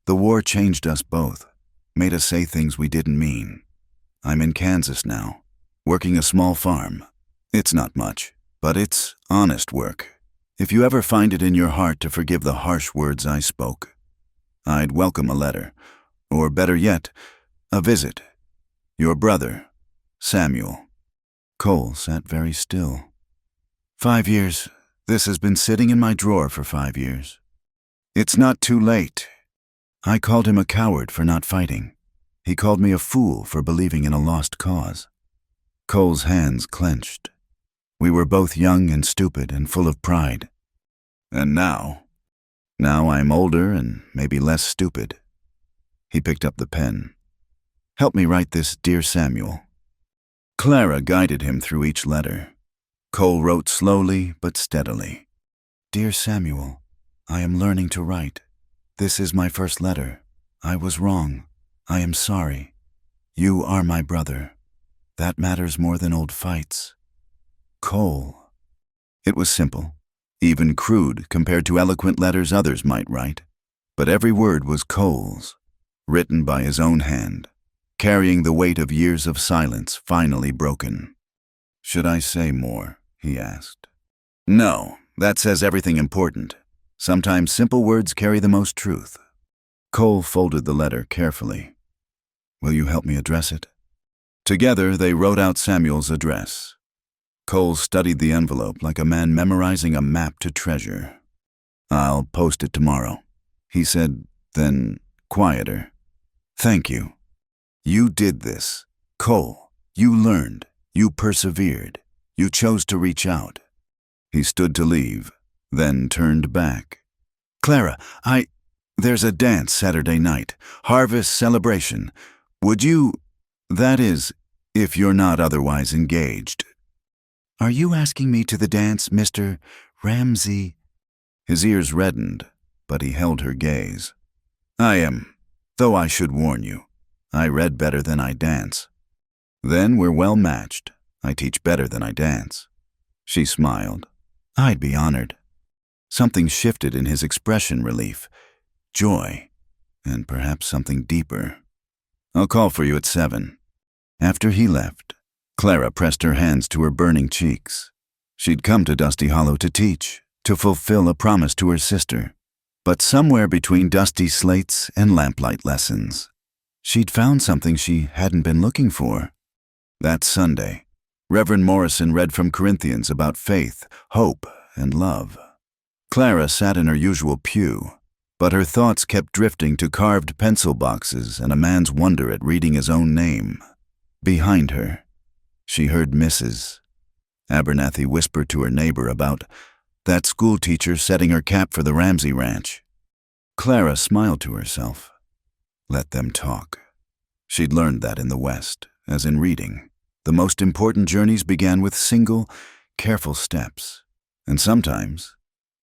The war changed us both, made us say things we didn't mean. I'm in Kansas now, working a small farm. It's not much, but it's honest work. If you ever find it in your heart to forgive the harsh words I spoke, I'd welcome a letter, or better yet, a visit. Your brother, Samuel. Cole sat very still. 5 years. This has been sitting in my drawer for 5 years. It's not too late. I called him a coward for not fighting. He called me a fool for believing in a lost cause. Cole's hands clenched. We were both young and stupid and full of pride. And now I'm older and maybe less stupid. He picked up the pen. Help me write this, Dear Samuel. Clara guided him through each letter. Cole wrote slowly but steadily. Dear Samuel, I am learning to write. This is my first letter. I was wrong. I am sorry. You are my brother. That matters more than old fights. Cole. It was simple, even crude compared to eloquent letters others might write, but every word was Cole's, written by his own hand, carrying the weight of years of silence finally broken. Should I say more? He asked. No, that says everything important. Sometimes simple words carry the most truth. Cole folded the letter carefully. Will you help me address it? Together they wrote out Samuel's address. Cole studied the envelope like a man memorizing a map to treasure. I'll post it tomorrow, he said, then quieter. Thank you. You did this. Cole, you learned. You persevered. You chose to reach out. He stood to leave, then turned back. Clara, there's a dance Saturday night. Harvest celebration. Would you... That is, if you're not otherwise engaged. Are you asking me to the dance, Mr. Ramsey? His ears reddened, but he held her gaze. I am, though I should warn you. I read better than I dance. Then we're well matched. I teach better than I dance. She smiled. I'd be honored. Something shifted in his expression, relief, joy, and perhaps something deeper. I'll call for you at 7. After he left, Clara pressed her hands to her burning cheeks. She'd come to Dusty Hollow to teach, to fulfill a promise to her sister. But somewhere between dusty slates and lamplight lessons, she'd found something she hadn't been looking for. That Sunday, Reverend Morrison read from Corinthians about faith, hope, and love. Clara sat in her usual pew, but her thoughts kept drifting to carved pencil boxes and a man's wonder at reading his own name. Behind her, she heard Mrs. Abernathy whisper to her neighbor about that schoolteacher setting her cap for the Ramsey Ranch. Clara smiled to herself. Let them talk. She'd learned that in the West, as in reading. The most important journeys began with single, careful steps. And sometimes,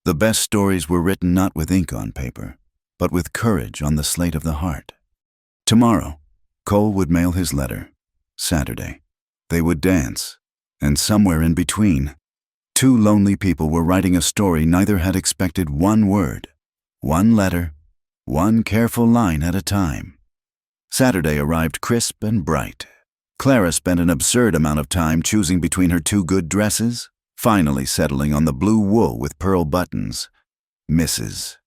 the best stories were written not with ink on paper, but with courage on the slate of the heart. Tomorrow, Cole would mail his letter. Saturday, they would dance. And somewhere in between, 2 lonely people were writing a story neither had expected one word, one letter, one careful line at a time. Saturday arrived crisp and bright. Clara spent an absurd amount of time choosing between her 2 good dresses, finally settling on the blue wool with pearl buttons. Mrs.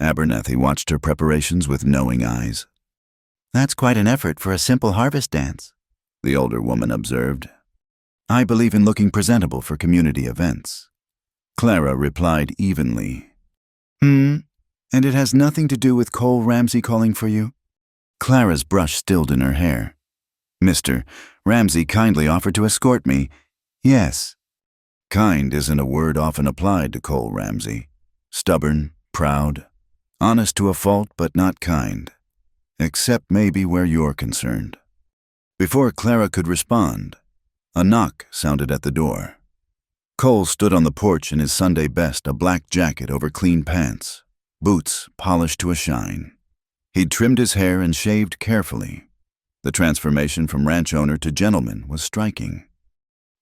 Abernathy watched her preparations with knowing eyes. That's quite an effort for a simple harvest dance, the older woman observed. I believe in looking presentable for community events. Clara replied evenly. And it has nothing to do with Cole Ramsey calling for you? Clara's brush stilled in her hair. Mr. Ramsey kindly offered to escort me. Yes. Kind isn't a word often applied to Cole Ramsey. Stubborn, proud, honest to a fault but not kind, except maybe where you're concerned. Before Clara could respond, a knock sounded at the door. Cole stood on the porch in his Sunday best, a black jacket over clean pants, boots polished to a shine. He'd trimmed his hair and shaved carefully. The transformation from ranch owner to gentleman was striking.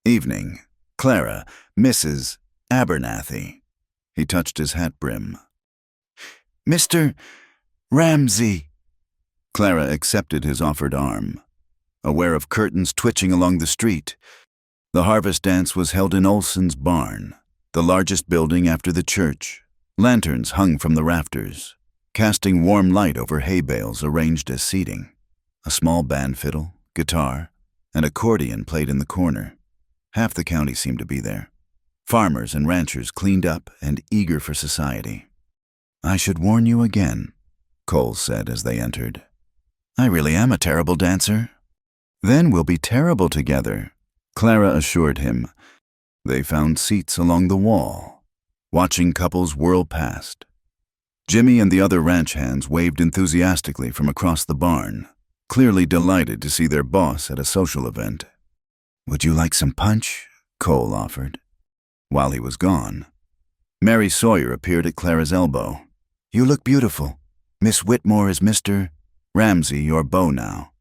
"Evening, Clara, Mrs. Abernathy." He touched his hat brim. "Mr. Ramsey." Clara accepted his offered arm, aware of curtains twitching along the street. The harvest dance was held in Olson's barn, the largest building after the church. Lanterns hung from the rafters, casting warm light over hay bales arranged as seating. A small band fiddle, guitar, and accordion played in the corner. Half the county seemed to be there. Farmers and ranchers cleaned up and eager for society. "I should warn you again," Cole said as they entered. "I really am a terrible dancer." "Then we'll be terrible together," Clara assured him. They found seats along the wall, watching couples whirl past. Jimmy and the other ranch hands waved enthusiastically from across the barn, clearly delighted to see their boss at a social event. "Would you like some punch?" Cole offered. While he was gone, Mary Sawyer appeared at Clara's elbow. "You look beautiful. Miss Whitmore is Mr. Ramsey, your beau now.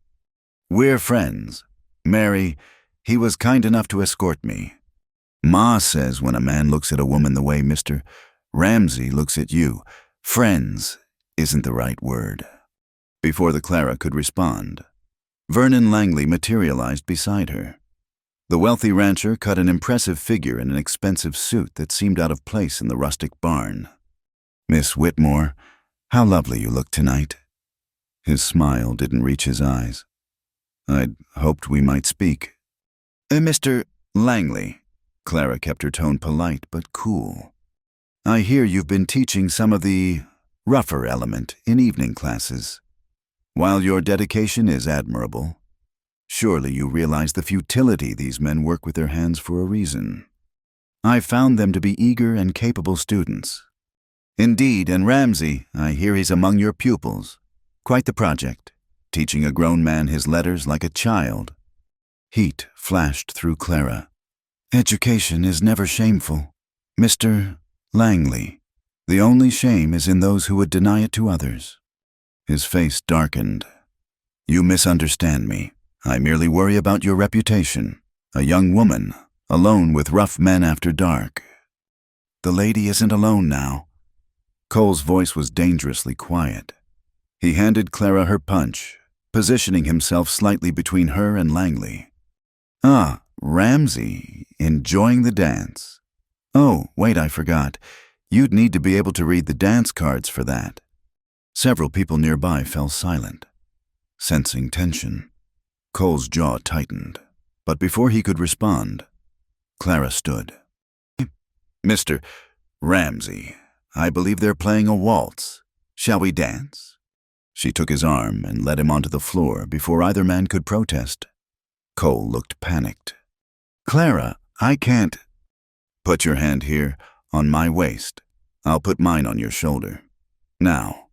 We're friends. Mary, he was kind enough to escort me. Ma says when a man looks at a woman the way Mr. Ramsey looks at you, friends isn't the right word." Before the Clara could respond, Vernon Langley materialized beside her. The wealthy rancher cut an impressive figure in an expensive suit that seemed out of place in the rustic barn. "Miss Whitmore, how lovely you look tonight." His smile didn't reach his eyes. "I'd hoped we might speak." "Mr. Langley," Clara kept her tone polite but cool. "I hear you've been teaching some of the rougher element in evening classes. While your dedication is admirable, surely you realize the futility these men work with their hands for a reason. I've found them to be eager and capable students. Indeed, and Ramsey, I hear he's among your pupils. Quite the project, teaching a grown man his letters like a child." Heat flashed through Clara. "Education is never shameful, Mr. Langley. The only shame is in those who would deny it to others." His face darkened. "You misunderstand me. I merely worry about your reputation. A young woman, alone with rough men after dark." "The lady isn't alone now." Cole's voice was dangerously quiet. He handed Clara her punch, positioning himself slightly between her and Langley. "Ah, Ramsey, enjoying the dance. Oh, wait, I forgot. You'd need to be able to read the dance cards for that." Several people nearby fell silent, sensing tension. Cole's jaw tightened, but before he could respond, Clara stood. "Mr. Ramsey, I believe they're playing a waltz. Shall we dance?" She took his arm and led him onto the floor before either man could protest. Cole looked panicked. "Clara, I can't." "Put your hand here, on my waist. I'll put mine on your shoulder. Now,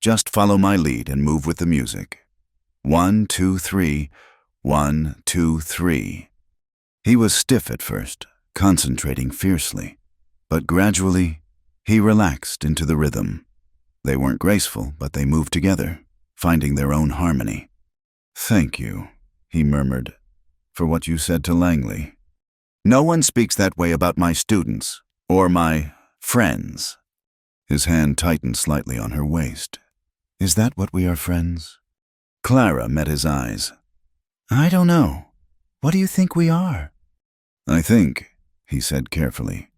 just follow my lead and move with the music. 1, 2, 3, 1, 2, 3. He was stiff at first, concentrating fiercely, but gradually he relaxed into the rhythm. They weren't graceful, but they moved together, finding their own harmony. "Thank you," he murmured, "for what you said to Langley. No one speaks that way about my students, or my friends." His hand tightened slightly on her waist. "Is that what we are, friends?" Clara met his eyes. "I don't know. What do you think we are?" "I think," he said carefully,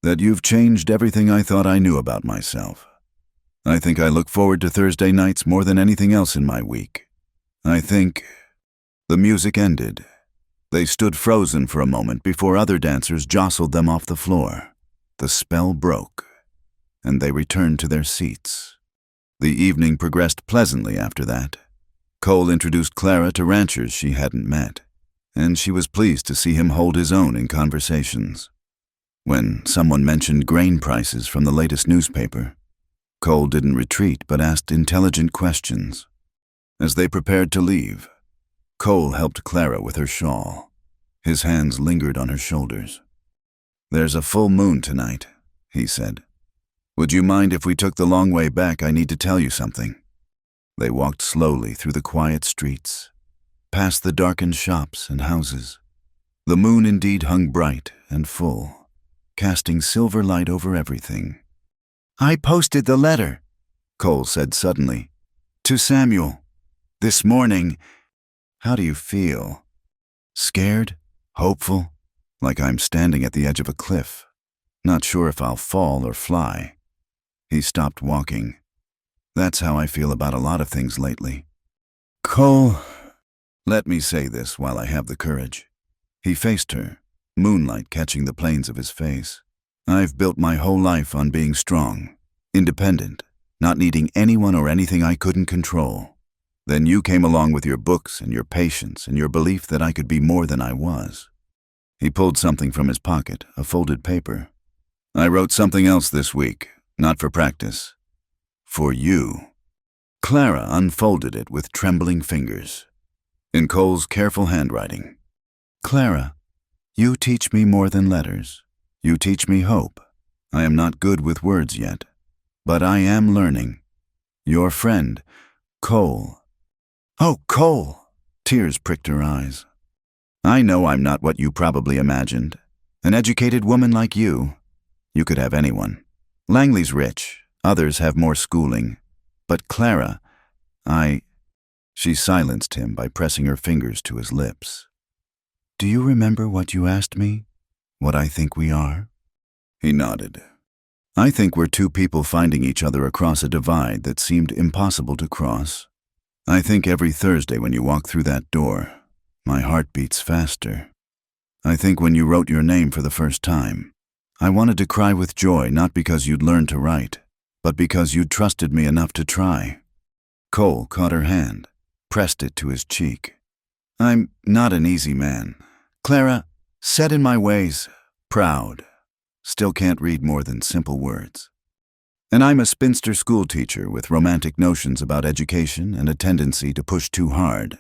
"that you've changed everything I thought I knew about myself. I think I look forward to Thursday nights more than anything else in my week. I think—" The music ended. They stood frozen for a moment before other dancers jostled them off the floor. The spell broke, and they returned to their seats. The evening progressed pleasantly after that. Cole introduced Clara to ranchers she hadn't met, and she was pleased to see him hold his own in conversations. When someone mentioned grain prices from the latest newspaper, Cole didn't retreat but asked intelligent questions. As they prepared to leave, Cole helped Clara with her shawl. His hands lingered on her shoulders. "There's a full moon tonight," he said. "Would you mind if we took the long way back? I need to tell you something." They walked slowly through the quiet streets, past the darkened shops and houses. The moon indeed hung bright and full, casting silver light over everything. "I posted the letter," Cole said suddenly, "to Samuel. This morning." "How do you feel?" "Scared? Hopeful? Like I'm standing at the edge of a cliff, not sure if I'll fall or fly." He stopped walking. "That's how I feel about a lot of things lately." "Cole, let me say this while I have the courage." He faced her, moonlight catching the planes of his face. "I've built my whole life on being strong, independent, not needing anyone or anything I couldn't control. Then you came along with your books and your patience and your belief that I could be more than I was." He pulled something from his pocket, a folded paper. "I wrote something else this week, not for practice. For you." Clara unfolded it with trembling fingers. In Cole's careful handwriting. "Clara, you teach me more than letters. You teach me hope. I am not good with words yet, but I am learning. Your friend, Cole." "Oh, Cole!" Tears pricked her eyes. "I know I'm not what you probably imagined. An educated woman like you. You could have anyone. Langley's rich, others have more schooling. But Clara, She silenced him by pressing her fingers to his lips. "Do you remember what you asked me? What I think we are?" He nodded. "I think we're two people finding each other across a divide that seemed impossible to cross. I think every Thursday when you walk through that door, my heart beats faster. I think when you wrote your name for the first time, I wanted to cry with joy, not because you'd learned to write, but because you'd trusted me enough to try." Cole caught her hand, pressed it to his cheek. "I'm not an easy man. Clara, set in my ways, proud, still can't read more than simple words. And I'm a spinster schoolteacher with romantic notions about education and a tendency to push too hard.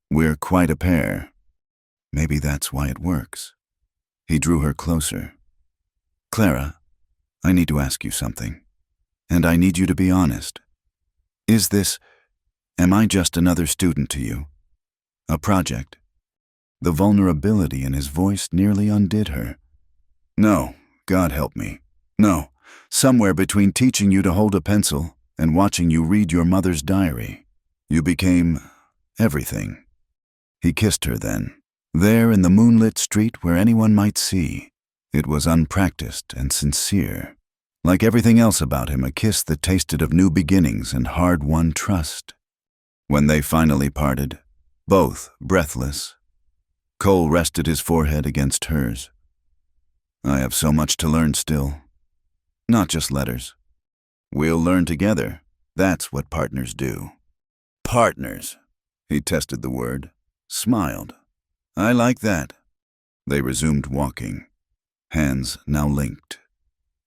We're quite a pair. Maybe that's why it works." He drew her closer. "Clara, I need to ask you something, and I need you to be honest. Am I just another student to you? A project?" The vulnerability in his voice nearly undid her. "No, God help me. No, somewhere between teaching you to hold a pencil and watching you read your mother's diary, you became everything." He kissed her then, there in the moonlit street where anyone might see. It was unpracticed and sincere. Like everything else about him, a kiss that tasted of new beginnings and hard-won trust. When they finally parted, both breathless, Cole rested his forehead against hers. "I have so much to learn still. Not just letters. We'll learn together. That's what partners do." "Partners." He tested the word, smiled. "I like that." They resumed walking, hands now linked.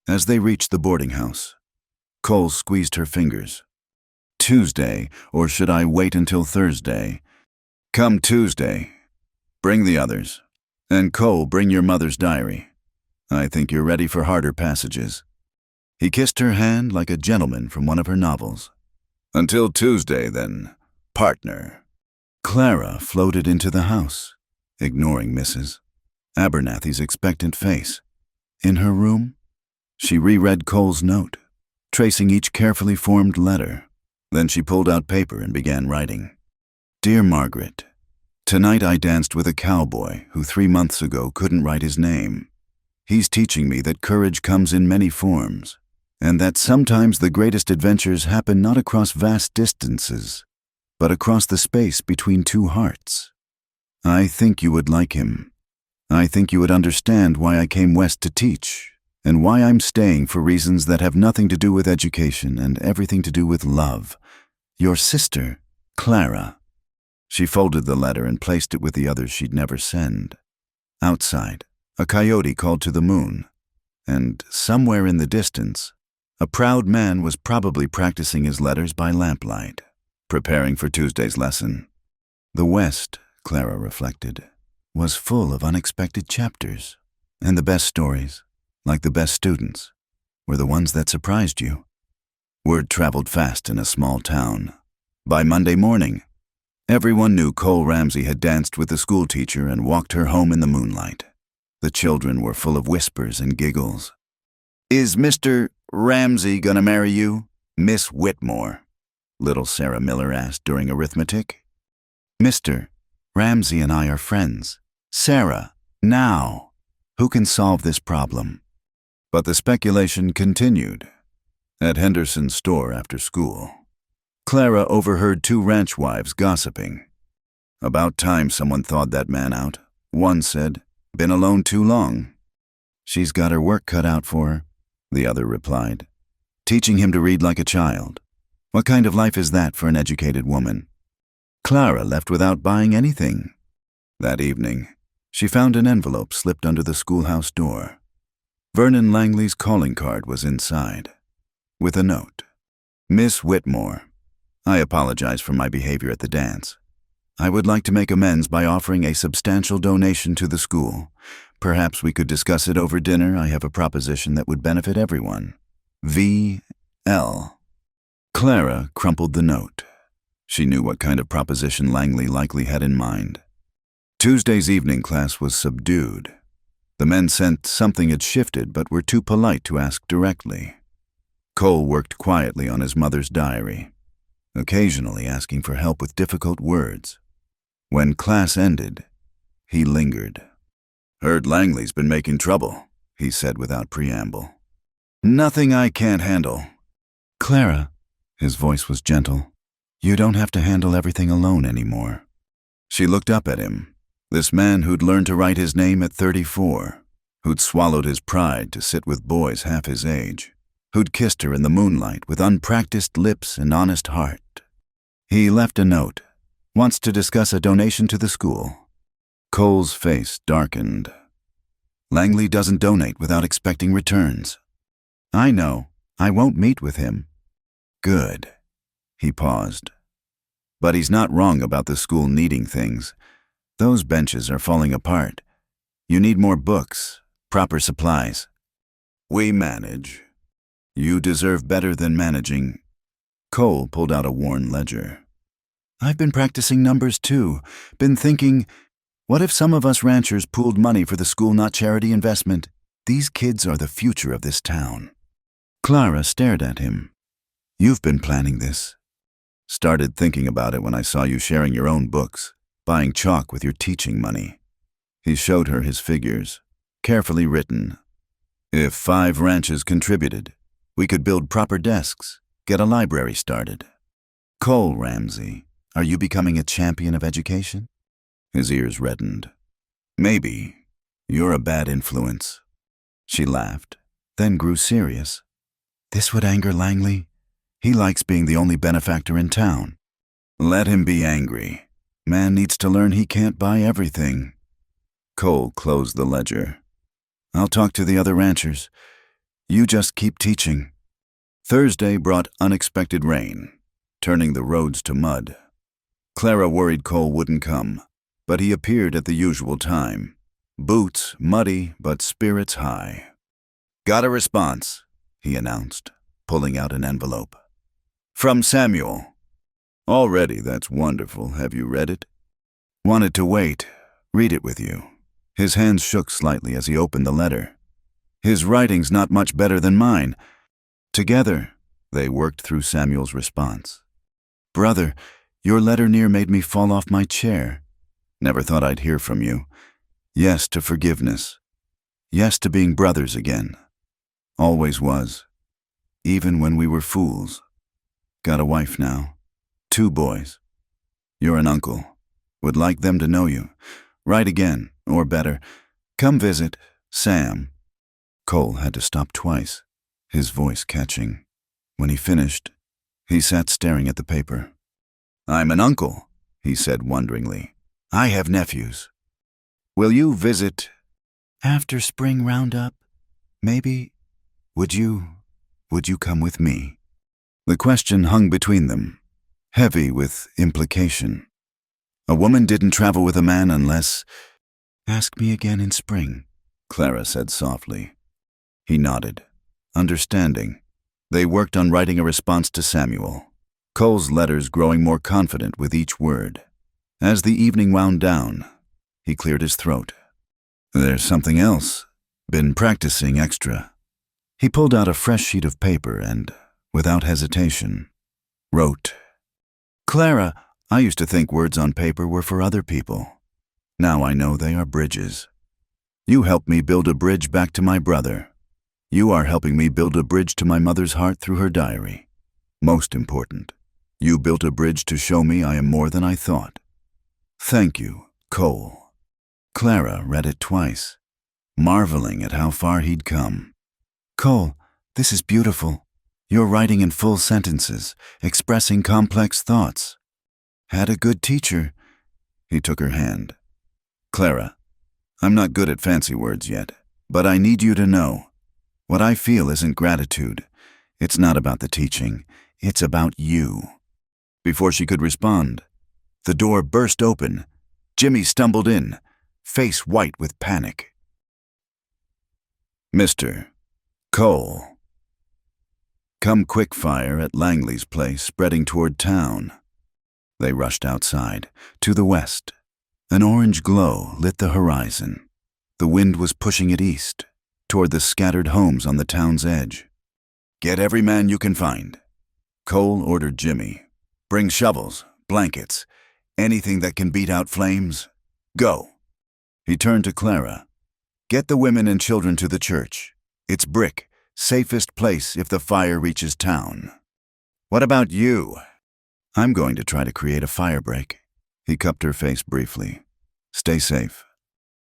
As they reached the boarding house, Cole squeezed her fingers. "Tuesday, or should I wait until Thursday?" "Come Tuesday. Bring the others. And Cole, bring your mother's diary. I think you're ready for harder passages." He kissed her hand like a gentleman from one of her novels. "Until Tuesday, then, partner." Clara floated into the house, ignoring Mrs. Abernathy's expectant face. In her room, she reread Cole's note, tracing each carefully formed letter. Then she pulled out paper and began writing. "Dear Margaret, tonight I danced with a cowboy who 3 months ago couldn't write his name. He's teaching me that courage comes in many forms, and that sometimes the greatest adventures happen not across vast distances, but across the space between two hearts. I think you would like him. I think you would understand why I came west to teach, and why I'm staying for reasons that have nothing to do with education and everything to do with love. Your sister, Clara." She folded the letter and placed it with the others she'd never send. Outside, a coyote called to the moon, and somewhere in the distance, A proud man was probably practicing his letters by lamplight, preparing for Tuesday's lesson. The West, Clara reflected, was full of unexpected chapters, and the best stories, like the best students, were the ones that surprised you. Word traveled fast in a small town. By Monday morning, everyone knew Cole Ramsey had danced with the schoolteacher and walked her home in the moonlight. The children were full of whispers and giggles. "Is Mr. Ramsey gonna marry you, Miss Whitmore?" little Sarah Miller asked during arithmetic. "Mr. Ramsey and I are friends. Sarah, now, who can solve this problem?" But the speculation continued. At Henderson's store after school, Clara overheard two ranch wives gossiping. "About time someone thawed that man out," one said. "Been alone too long." "She's got her work cut out for her," the other replied. "Teaching him to read like a child. What kind of life is that for an educated woman?" Clara left without buying anything. That evening, she found an envelope slipped under the schoolhouse door. Vernon Langley's calling card was inside, with a note. "Miss Whitmore, I apologize for my behavior at the dance. I would like to make amends by offering a substantial donation to the school. Perhaps we could discuss it over dinner. I have a proposition that would benefit everyone. V.L." Clara crumpled the note. She knew what kind of proposition Langley likely had in mind. Tuesday's evening class was subdued. The men sensed something had shifted but were too polite to ask directly. Cole worked quietly on his mother's diary, occasionally asking for help with difficult words. When class ended, he lingered. "Heard Langley's been making trouble," he said without preamble. "Nothing I can't handle." "Clara," his voice was gentle, "you don't have to handle everything alone anymore." She looked up at him, this man who'd learned to write his name at 34, who'd swallowed his pride to sit with boys half his age, who'd kissed her in the moonlight with unpracticed lips and honest heart. "He left a note. Wants to discuss a donation to the school." Cole's face darkened. "Langley doesn't donate without expecting returns." "I know. I won't meet with him." "Good." He paused. "But he's not wrong about the school needing things. Those benches are falling apart. You need more books, proper supplies." "We manage. You deserve better than managing." Cole pulled out a worn ledger. "I've been practicing numbers too. Been thinking, what if some of us ranchers pooled money for the school, not charity investment? These kids are the future of this town." Clara stared at him. "You've been planning this." "Started thinking about it when I saw you sharing your own books, buying chalk with your teaching money." He showed her his figures, carefully written. "If 5 ranches contributed, we could build proper desks, get a library started." "Cole Ramsey, are you becoming a champion of education?" His ears reddened. "Maybe. You're a bad influence." She laughed, then grew serious. "This would anger Langley. He likes being the only benefactor in town." "Let him be angry. Man needs to learn he can't buy everything." Cole closed the ledger. "I'll talk to the other ranchers. You just keep teaching." Thursday brought unexpected rain, turning the roads to mud. Clara worried Cole wouldn't come, but he appeared at the usual time. Boots muddy, but spirits high. "Got a response," he announced, pulling out an envelope. "From Samuel." "Already, that's wonderful. Have you read it?" "Wanted to wait. Read it with you." His hands shook slightly as he opened the letter. His writing's not much better than mine. Together, they worked through Samuel's response. "Brother, your letter near made me fall off my chair. Never thought I'd hear from you. Yes to forgiveness. Yes to being brothers again. Always was. Even when we were fools. Got a wife now. 2 boys. You're an uncle. Would like them to know you. Write again, or better. Come visit. Sam." Cole had to stop twice, his voice catching. When he finished, he sat staring at the paper. "I'm an uncle," he said wonderingly. "I have nephews. Will you visit?" "After spring roundup, maybe. Would you would you come with me? The question hung between them, heavy with implication. A woman didn't travel with a man unless— Ask me again in spring, Clara said softly. He nodded, understanding. They worked on writing a response to Samuel, Cole's letters growing more confident with each word. As the evening wound down, he cleared his throat. There's something else. Been practicing extra. He pulled out a fresh sheet of paper and, without hesitation, wrote, Clara, I used to think words on paper were for other people. Now I know they are bridges. You helped me build a bridge back to my brother. You are helping me build a bridge to my mother's heart through her diary. Most important, you built a bridge to show me I am more than I thought. Thank you, Cole. Clara read it twice, marveling at how far he'd come. Cole, this is beautiful. You're writing in full sentences, expressing complex thoughts. Had a good teacher. He took her hand. Clara, I'm not good at fancy words yet, but I need you to know. What I feel isn't gratitude. It's not about the teaching. It's about you. Before she could respond, the door burst open. Jimmy stumbled in, face white with panic. Mr. Cole. Come quick fire at Langley's place, spreading toward town. They rushed outside, to the west. An orange glow lit the horizon. The wind was pushing it east, toward the scattered homes on the town's edge. Get every man you can find. Cole ordered Jimmy. Bring shovels, blankets, anything that can beat out flames. Go. He turned to Clara. Get the women and children to the church. It's brick, safest place if the fire reaches town. What about you? I'm going to try to create a firebreak. He cupped her face briefly. Stay safe.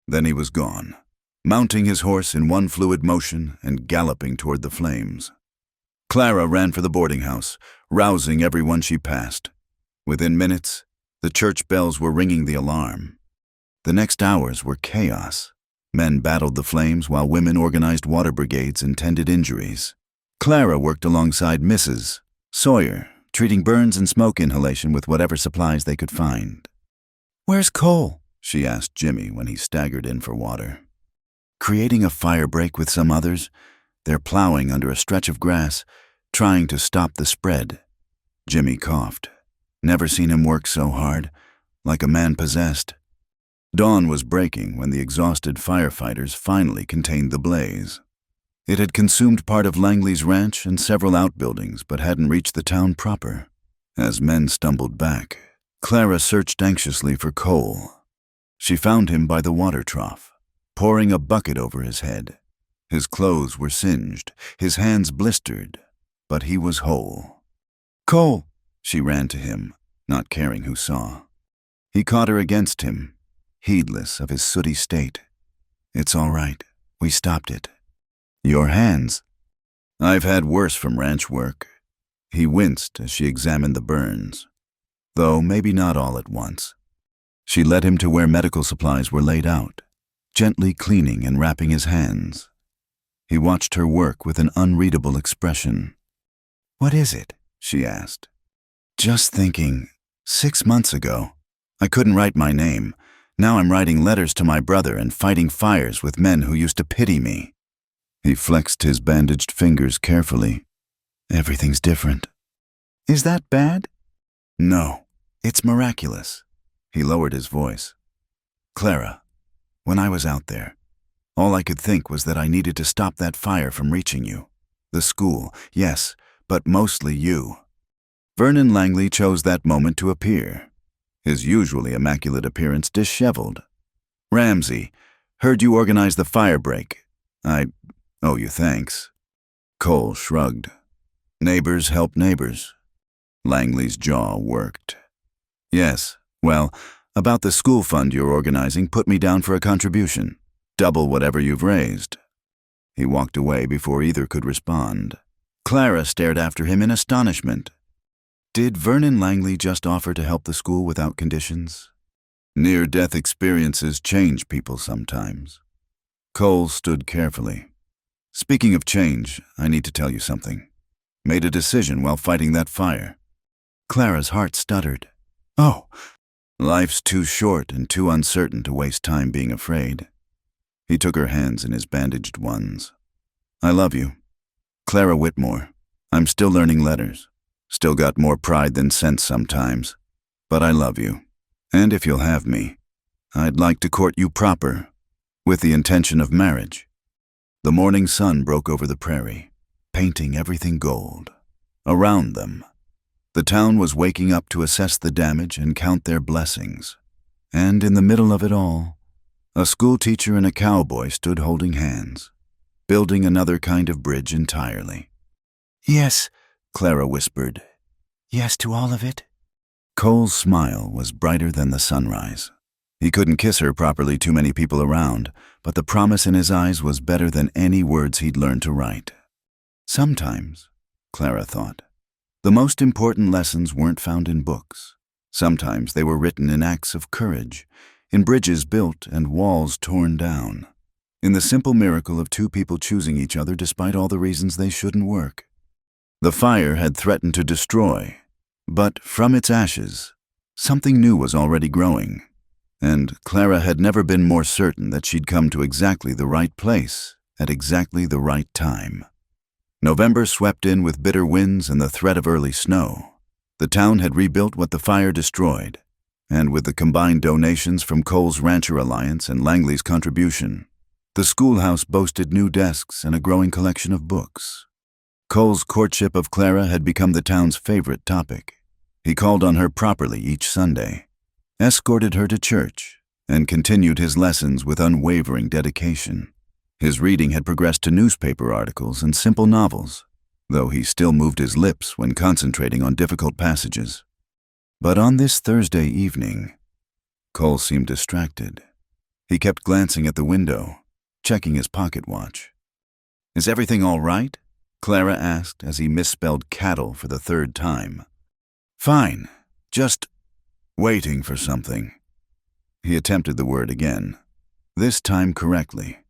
Then he was gone, mounting his horse in one fluid motion and galloping toward the flames. Clara ran for the boarding house, rousing everyone she passed. Within minutes, the church bells were ringing the alarm. The next hours were chaos. Men battled the flames while women organized water brigades and tended injuries. Clara worked alongside Mrs. Sawyer, treating burns and smoke inhalation with whatever supplies they could find. Where's Cole? She asked Jimmy when he staggered in for water. Creating a firebreak with some others, they're plowing under a stretch of grass, trying to stop the spread. Jimmy coughed. Never seen him work so hard, like a man possessed. Dawn was breaking when the exhausted firefighters finally contained the blaze. It had consumed part of Langley's ranch and several outbuildings, but hadn't reached the town proper. As men stumbled back, Clara searched anxiously for Cole. She found him by the water trough, pouring a bucket over his head. His clothes were singed, his hands blistered, but he was whole. Cole! She ran to him, not caring who saw. He caught her against him, heedless of his sooty state. It's all right. We stopped it. Your hands. I've had worse from ranch work. He winced as she examined the burns, though maybe not all at once. She led him to where medical supplies were laid out, gently cleaning and wrapping his hands. He watched her work with an unreadable expression. What is it? She asked. Just thinking, 6 months ago, I couldn't write my name. Now I'm writing letters to my brother and fighting fires with men who used to pity me. He flexed his bandaged fingers carefully. Everything's different. Is that bad? No, it's miraculous. He lowered his voice. Clara, when I was out there, all I could think was that I needed to stop that fire from reaching you. The school, yes, but mostly you. Vernon Langley chose that moment to appear, his usually immaculate appearance disheveled. Ramsey, heard you organize the fire break. I owe you thanks. Cole shrugged. Neighbors help neighbors. Langley's jaw worked. Yes, well, about the school fund you're organizing, put me down for a contribution. Double whatever you've raised. He walked away before either could respond. Clara stared after him in astonishment. Did Vernon Langley just offer to help the school without conditions? Near-death experiences change people sometimes. Cole stood carefully. Speaking of change, I need to tell you something. Made a decision while fighting that fire. Clara's heart stuttered. Oh, life's too short and too uncertain to waste time being afraid. He took her hands in his bandaged ones. I love you. Clara Whitmore. I'm still learning letters. Still got more pride than sense sometimes. But I love you. And if you'll have me, I'd like to court you proper, with the intention of marriage. The morning sun broke over the prairie, painting everything gold. Around them, the town was waking up to assess the damage and count their blessings. And in the middle of it all, a schoolteacher and a cowboy stood holding hands, building another kind of bridge entirely. Yes, Clara whispered. Yes to all of it. Cole's smile was brighter than the sunrise. He couldn't kiss her properly, too many people around, but the promise in his eyes was better than any words he'd learned to write. Sometimes, Clara thought, the most important lessons weren't found in books. Sometimes they were written in acts of courage, in bridges built and walls torn down, in the simple miracle of two people choosing each other despite all the reasons they shouldn't work. The fire had threatened to destroy, but from its ashes, something new was already growing, and Clara had never been more certain that she'd come to exactly the right place at exactly the right time. November swept in with bitter winds and the threat of early snow. The town had rebuilt what the fire destroyed, and with the combined donations from Cole's Rancher Alliance and Langley's contribution, the schoolhouse boasted new desks and a growing collection of books. Cole's courtship of Clara had become the town's favorite topic. He called on her properly each Sunday, escorted her to church, and continued his lessons with unwavering dedication. His reading had progressed to newspaper articles and simple novels, though he still moved his lips when concentrating on difficult passages. But on this Thursday evening, Cole seemed distracted. He kept glancing at the window, checking his pocket watch. Is everything all right? Clara asked as he misspelled cattle for the third time. Fine, just waiting for something. He attempted the word again, this time correctly.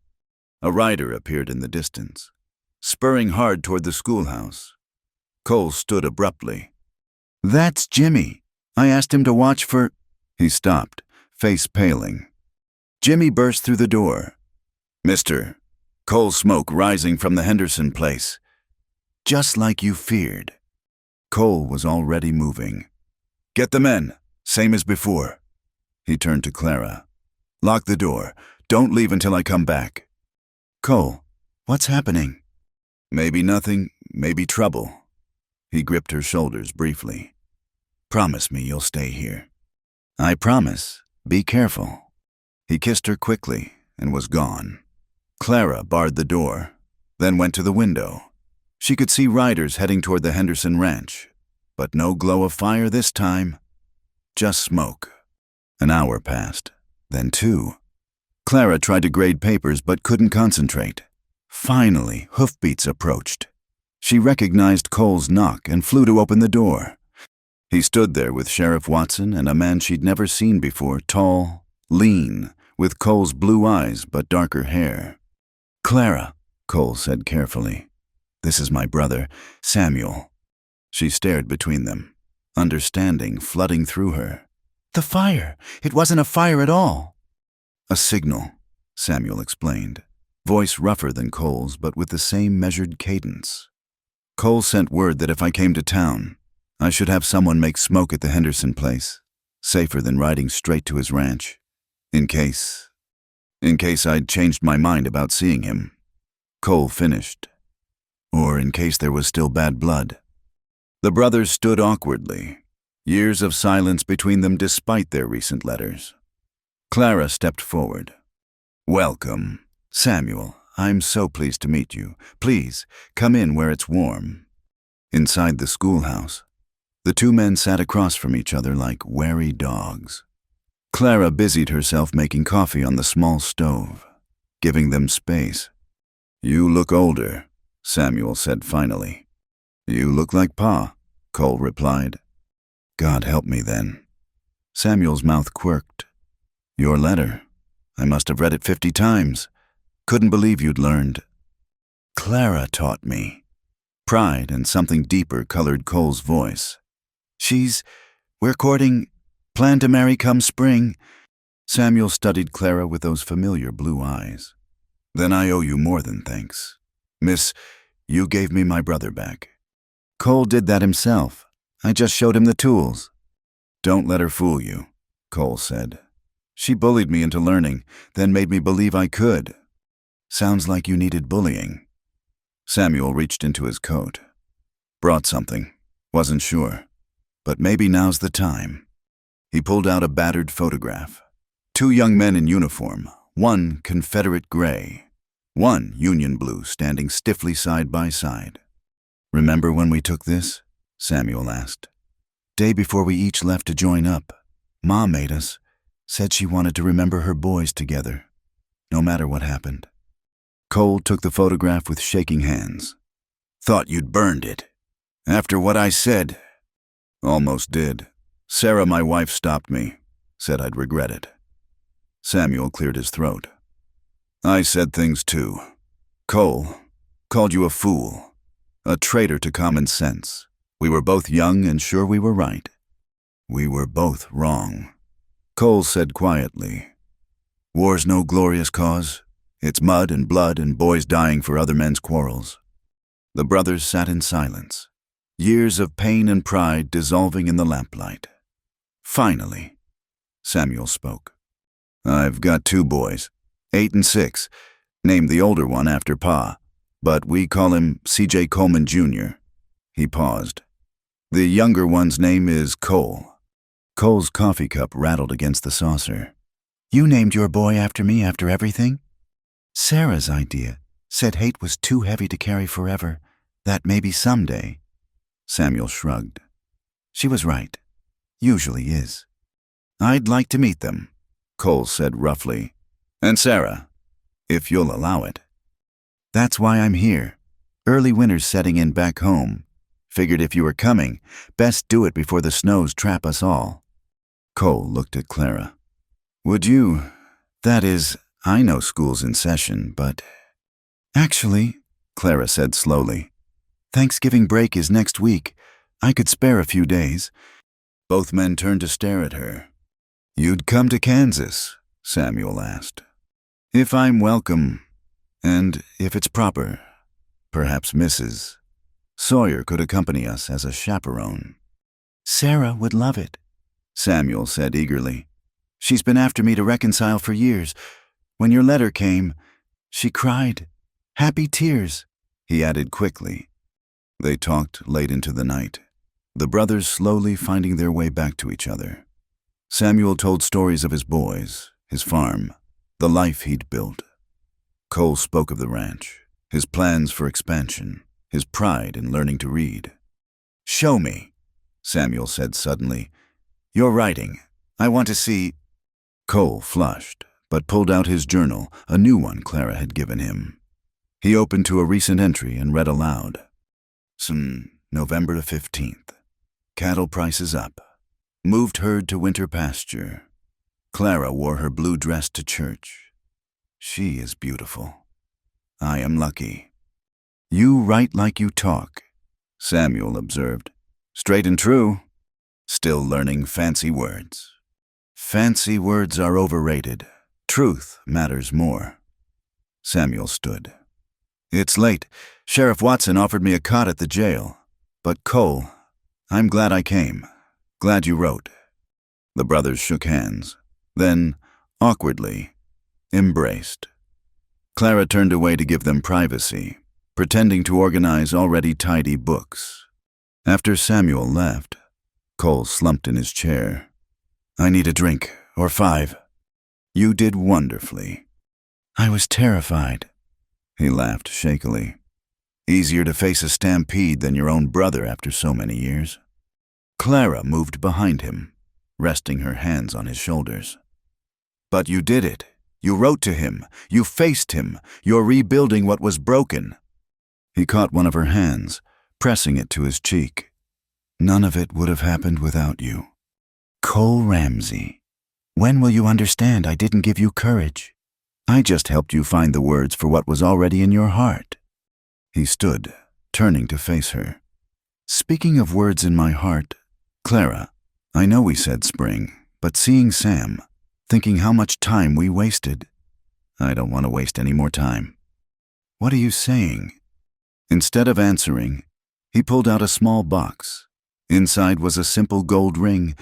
A rider appeared in the distance, spurring hard toward the schoolhouse. Cole stood abruptly. That's Jimmy. I asked him to watch for... He stopped, face paling. Jimmy burst through the door. Mister, coal smoke rising from the Henderson place. Just like you feared. Cole was already moving. Get the men, same as before. He turned to Clara. Lock the door. Don't leave until I come back. Cole, what's happening? Maybe nothing, maybe trouble. He gripped her shoulders briefly. Promise me you'll stay here. I promise. Be careful. He kissed her quickly and was gone. Clara barred the door, then went to the window. She could see riders heading toward the Henderson ranch, but no glow of fire this time, just smoke. An hour passed, then 2. Clara tried to grade papers but couldn't concentrate. Finally, hoofbeats approached. She recognized Cole's knock and flew to open the door. He stood there with Sheriff Watson and a man she'd never seen before, tall, lean, with Cole's blue eyes but darker hair. Clara, Cole said carefully. This is my brother, Samuel. She stared between them, understanding flooding through her. The fire! It wasn't a fire at all. A signal, Samuel explained, voice rougher than Cole's but with the same measured cadence. Cole sent word that if I came to town, I should have someone make smoke at the Henderson place, safer than riding straight to his ranch, in case I'd changed my mind about seeing him. Cole finished. Or in case there was still bad blood. The brothers stood awkwardly, years of silence between them despite their recent letters. Clara stepped forward. Welcome, Samuel. I'm so pleased to meet you. Please, come in where it's warm. Inside the schoolhouse, the two men sat across from each other like wary dogs. Clara busied herself making coffee on the small stove, giving them space. You look older, Samuel said finally. You look like Pa, Cole replied. God help me then. Samuel's mouth quirked. Your letter. I must have read it 50 times. Couldn't believe you'd learned. Clara taught me. Pride and something deeper colored Cole's voice. We're courting, plan to marry come spring. Samuel studied Clara with those familiar blue eyes. Then I owe you more than thanks. Miss, you gave me my brother back. Cole did that himself. I just showed him the tools. Don't let her fool you, Cole said. She bullied me into learning, then made me believe I could. Sounds like you needed bullying. Samuel reached into his coat. Brought something. Wasn't sure. But maybe now's the time. He pulled out a battered photograph. 2 young men in uniform, one Confederate gray, one Union blue standing stiffly side by side. Remember when we took this? Samuel asked. Day before we each left to join up. Mom made us. Said she wanted to remember her boys together, no matter what happened. Cole took the photograph with shaking hands. Thought you'd burned it. After what I said. Almost did. Sarah, my wife, stopped me. Said I'd regret it. Samuel cleared his throat. I said things too. Cole called you a fool, a traitor to common sense. We were both young and sure we were right. We were both wrong. Cole said quietly, War's no glorious cause. It's mud and blood and boys dying for other men's quarrels. The brothers sat in silence, years of pain and pride dissolving in the lamplight. Finally, Samuel spoke. I've got 2 boys, 8 and 6, named the older one after Pa, but we call him C.J. Coleman, Jr. He paused. The younger one's name is Cole. Cole's coffee cup rattled against the saucer. You named your boy after me after everything? Sarah's idea. Said hate was too heavy to carry forever. That maybe someday. Samuel shrugged. She was right. Usually is. I'd like to meet them, Cole said roughly. And Sarah, if you'll allow it. That's why I'm here. Early winter's setting in back home. Figured if you were coming, best do it before the snows trap us all. Cole looked at Clara. Would you? That is, I know school's in session, but... Actually, Clara said slowly, Thanksgiving break is next week. I could spare a few days. Both men turned to stare at her. You'd come to Kansas? Samuel asked. If I'm welcome, and if it's proper, perhaps Mrs. Sawyer could accompany us as a chaperone. Sarah would love it, Samuel said eagerly. She's been after me to reconcile for years. When your letter came, she cried. Happy tears, he added quickly. They talked late into the night, the brothers slowly finding their way back to each other. Samuel told stories of his boys, his farm, the life he'd built. Cole spoke of the ranch, his plans for expansion, his pride in learning to read. Show me, Samuel said suddenly. You're writing. I want to see. Cole flushed, but pulled out his journal, a new one Clara had given him. He opened to a recent entry and read aloud. November 15th. Cattle prices up. Moved herd to winter pasture. Clara wore her blue dress to church. She is beautiful. I am lucky. You write like you talk, Samuel observed. Straight and true. Still learning fancy words. Fancy words are overrated. Truth matters more. Samuel stood. It's late. Sheriff Watson offered me a cot at the jail. But Cole, I'm glad I came. Glad you wrote. The brothers shook hands. Then, awkwardly, embraced. Clara turned away to give them privacy, pretending to organize already tidy books. After Samuel left, Cole slumped in his chair. I need a drink, or 5. You did wonderfully. I was terrified. He laughed shakily. Easier to face a stampede than your own brother after so many years. Clara moved behind him, resting her hands on his shoulders. But you did it. You wrote to him. You faced him. You're rebuilding what was broken. He caught one of her hands, pressing it to his cheek. None of it would have happened without you. Cole Ramsey, when will you understand I didn't give you courage? I just helped you find the words for what was already in your heart. He stood, turning to face her. Speaking of words in my heart, Clara, I know we said spring, but seeing Sam, thinking how much time we wasted, I don't want to waste any more time. What are you saying? Instead of answering, he pulled out a small box. Inside was a simple gold ring,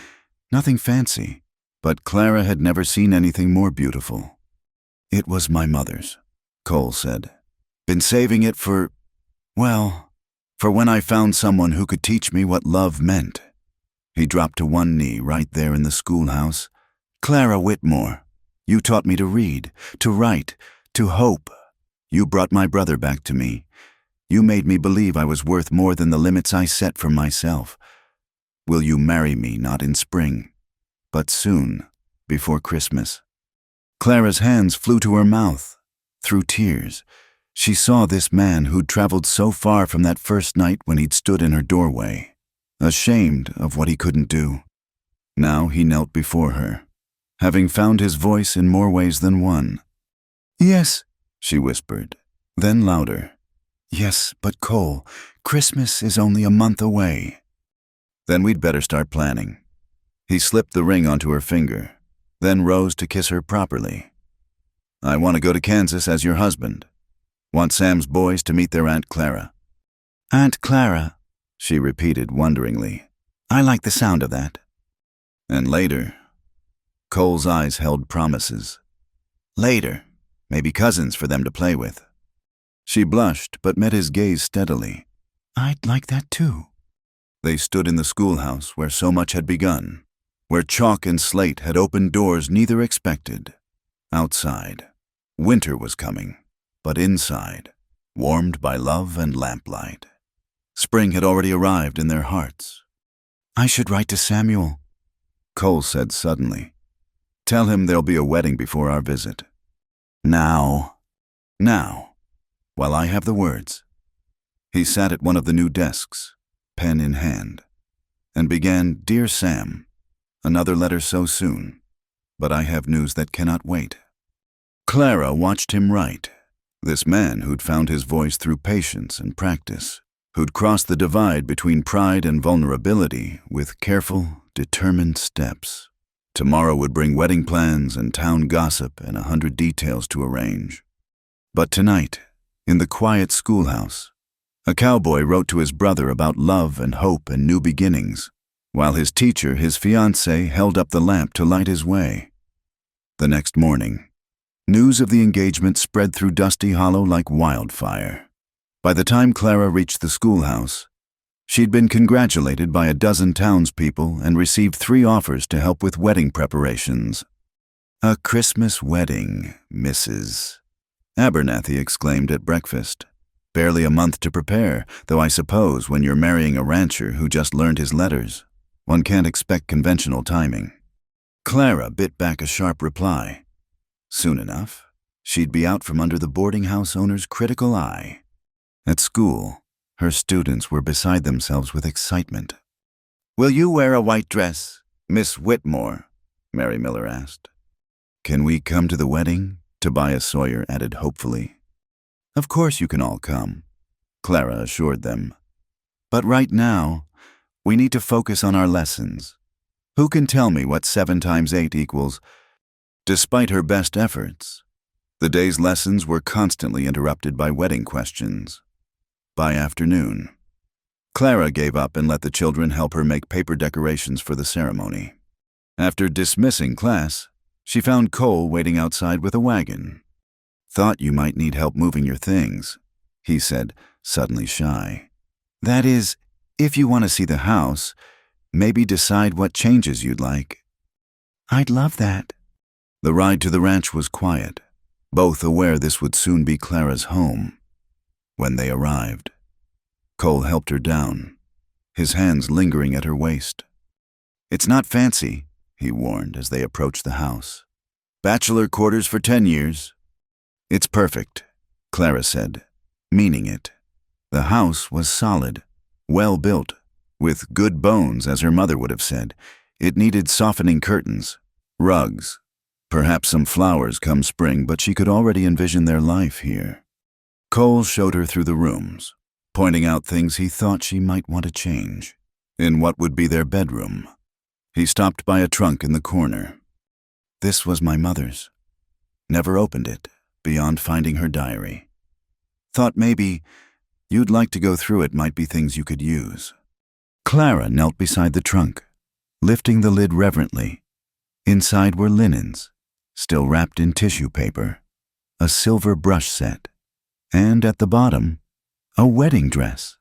nothing fancy, but Clara had never seen anything more beautiful. It was my mother's, Cole said. Been saving it for when I found someone who could teach me what love meant. He dropped to one knee right there in the schoolhouse. Clara Whitmore, you taught me to read, to write, to hope. You brought my brother back to me. You made me believe I was worth more than the limits I set for myself. Will you marry me not in spring, but soon, before Christmas? Clara's hands flew to her mouth. Through tears, she saw this man who'd traveled so far from that first night when he'd stood in her doorway, ashamed of what he couldn't do. Now he knelt before her, having found his voice in more ways than one. Yes, she whispered, then louder. Yes, but Cole, Christmas is only a month away. Then we'd better start planning. He slipped the ring onto her finger, then rose to kiss her properly. I want to go to Kansas as your husband. Want Sam's boys to meet their Aunt Clara. Aunt Clara, she repeated wonderingly. I like the sound of that. And later, Cole's eyes held promises. Later, maybe cousins for them to play with. She blushed, but met his gaze steadily. I'd like that too. They stood in the schoolhouse where so much had begun, where chalk and slate had opened doors neither expected. Outside, winter was coming, but inside, warmed by love and lamplight. Spring had already arrived in their hearts. I should write to Samuel, Cole said suddenly. Tell him there'll be a wedding before our visit. Now, while I have the words. He sat at one of the new desks, pen in hand, and began, Dear Sam, another letter so soon, but I have news that cannot wait. Clara watched him write, this man who'd found his voice through patience and practice, who'd crossed the divide between pride and vulnerability with careful, determined steps. Tomorrow would bring wedding plans and town gossip and 100 details to arrange. But tonight, in the quiet schoolhouse, a cowboy wrote to his brother about love and hope and new beginnings, while his teacher, his fiancée, held up the lamp to light his way. The next morning, news of the engagement spread through Dusty Hollow like wildfire. By the time Clara reached the schoolhouse, she'd been congratulated by a dozen townspeople and received 3 offers to help with wedding preparations. A Christmas wedding, Mrs. Abernathy exclaimed at breakfast. Barely a month to prepare, though I suppose when you're marrying a rancher who just learned his letters, one can't expect conventional timing. Clara bit back a sharp reply. Soon enough, she'd be out from under the boarding house owner's critical eye. At school, her students were beside themselves with excitement. Will you wear a white dress, Miss Whitmore? Mary Miller asked. Can we come to the wedding? Tobias Sawyer added hopefully. Of course you can all come, Clara assured them. But right now, we need to focus on our lessons. Who can tell me what 7 times 8 equals? Despite her best efforts, the day's lessons were constantly interrupted by wedding questions. By afternoon, Clara gave up and let the children help her make paper decorations for the ceremony. After dismissing class, she found Cole waiting outside with a wagon. Thought you might need help moving your things, he said, suddenly shy. That is, if you want to see the house, maybe decide what changes you'd like. I'd love that. The ride to the ranch was quiet, both aware this would soon be Clara's home. When they arrived, Cole helped her down, his hands lingering at her waist. It's not fancy, he warned as they approached the house. Bachelor quarters for 10 years. It's perfect, Clara said, meaning it. The house was solid, well built, with good bones, as her mother would have said. It needed softening curtains, rugs, perhaps some flowers come spring, but she could already envision their life here. Cole showed her through the rooms, pointing out things he thought she might want to change. In what would be their bedroom, he stopped by a trunk in the corner. This was my mother's. Never opened it, beyond finding her diary. Thought maybe you'd like to go through it, might be things you could use. Clara knelt beside the trunk, lifting the lid reverently. Inside were linens, still wrapped in tissue paper, a silver brush set, and at the bottom, a wedding dress.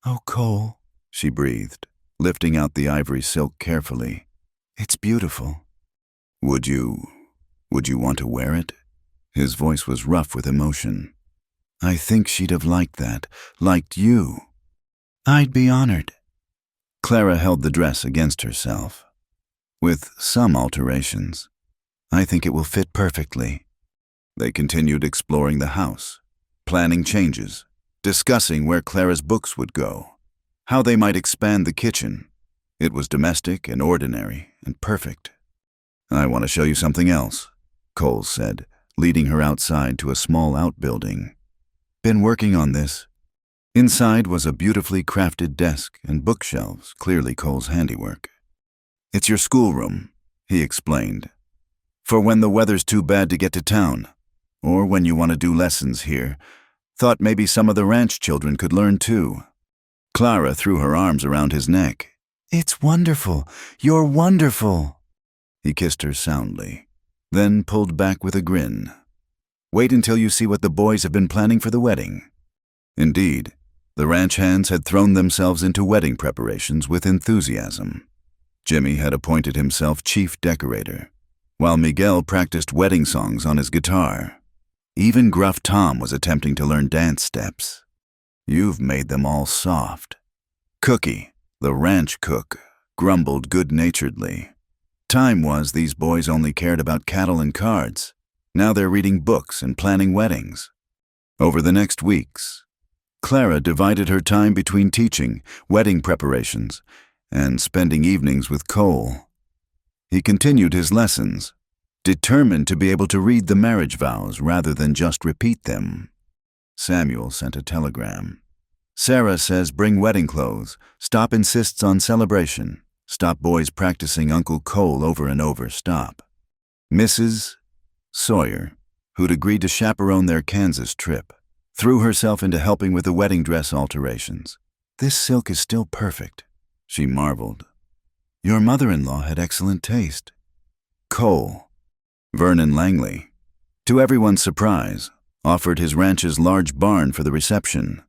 "Oh, Cole," she breathed, lifting out the ivory silk carefully. "It's beautiful." Would you want to wear it?" His voice was rough with emotion. "I think she'd have liked that, liked you." "I'd be honored." Clara held the dress against herself. "With some alterations. I think it will fit perfectly." They continued exploring the house, planning changes, discussing where Clara's books would go, how they might expand the kitchen. It was domestic and ordinary and perfect. "I want to show you something else," Cole said, leading her outside to a small outbuilding. "Been working on this." Inside was a beautifully crafted desk and bookshelves, clearly Cole's handiwork. "It's your schoolroom," he explained, "for when the weather's too bad to get to town, or when you want to do lessons here. Thought maybe some of the ranch children could learn too." Clara threw her arms around his neck. "It's wonderful. You're wonderful." He kissed her soundly, then pulled back with a grin. "Wait until you see what the boys have been planning for the wedding." Indeed, the ranch hands had thrown themselves into wedding preparations with enthusiasm. Jimmy had appointed himself chief decorator, while Miguel practiced wedding songs on his guitar. Even gruff Tom was attempting to learn dance steps. "You've made them all soft." Cookie, the ranch cook, grumbled good-naturedly. Time was these boys only cared about cattle and cards. Now they're reading books and planning weddings. Over the next weeks, Clara divided her time between teaching, wedding preparations, and spending evenings with Cole. He continued his lessons, determined to be able to read the marriage vows rather than just repeat them. Samuel sent a telegram. "Sarah says bring wedding clothes. Stop insists on celebration. Stop boys practicing Uncle Cole over and over. Stop." Mrs. Sawyer, who'd agreed to chaperone their Kansas trip, threw herself into helping with the wedding dress alterations. "This silk is still perfect," she marveled. "Your mother-in-law had excellent taste." Cole, Vernon Langley, to everyone's surprise, offered his ranch's large barn for the reception.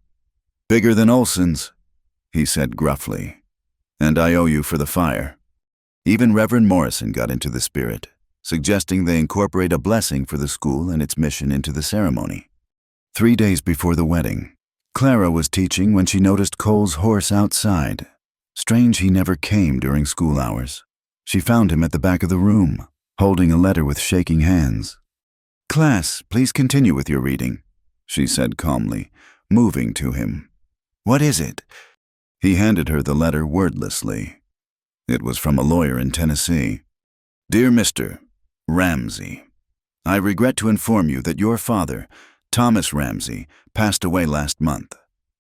"Bigger than Olson's," he said gruffly, "and I owe you for the fire." Even Reverend Morrison got into the spirit, suggesting they incorporate a blessing for the school and its mission into the ceremony. 3 days before the wedding, Clara was teaching when she noticed Cole's horse outside. Strange he never came during school hours. She found him at the back of the room, holding a letter with shaking hands. "Class, please continue with your reading," she said calmly, moving to him. "What is it?" He handed her the letter wordlessly. It was from a lawyer in Tennessee. "Dear Mr. Ramsey, I regret to inform you that your father, Thomas Ramsey, passed away last month.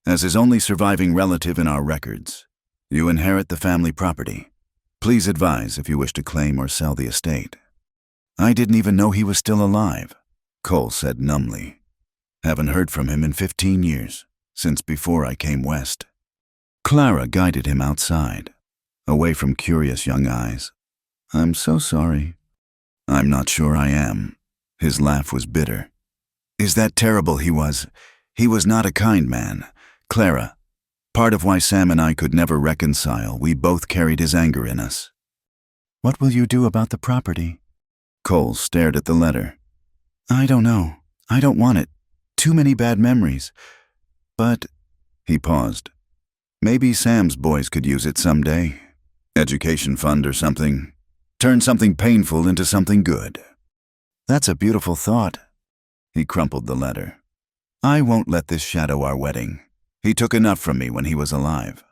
As his only surviving relative in our records, you inherit the family property. Please advise if you wish to claim or sell the estate." "I didn't even know he was still alive," Cole said numbly. "Haven't heard from him in 15 years, since before I came west." Clara guided him outside, away from curious young eyes. "I'm so sorry." "I'm not sure I am." His laugh was bitter. "Is that terrible? He was not a kind man. Clara, part of why Sam and I could never reconcile, we both carried his anger in us." "What will you do about the property?" Cole stared at the letter. "I don't know. I don't want it. Too many bad memories. But," he paused, "maybe Sam's boys could use it someday. Education fund or something. Turn something painful into something good." "That's a beautiful thought." He crumpled the letter. "I won't let this shadow our wedding. He took enough from me when he was alive."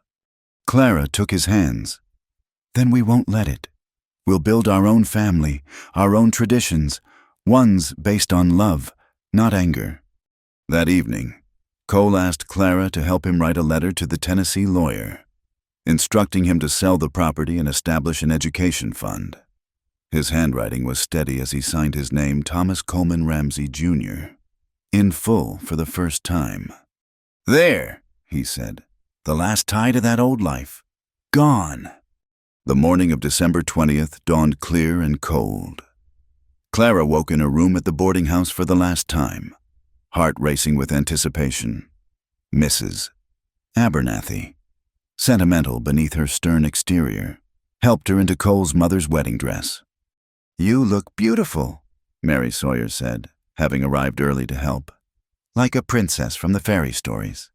Clara took his hands. "Then we won't let it. We'll build our own family, our own traditions, ones based on love, not anger." That evening, Cole asked Clara to help him write a letter to the Tennessee lawyer, instructing him to sell the property and establish an education fund. His handwriting was steady as he signed his name Thomas Coleman Ramsey, Jr., in full for the first time. "There," he said, "the last tie to that old life. Gone." The morning of December 20th dawned clear and cold. Clara woke in her room at the boarding house for the last time, heart racing with anticipation. Mrs. Abernathy, sentimental beneath her stern exterior, helped her into Cole's mother's wedding dress. "You look beautiful," Mary Sawyer said, having arrived early to help. "Like a princess from the fairy stories."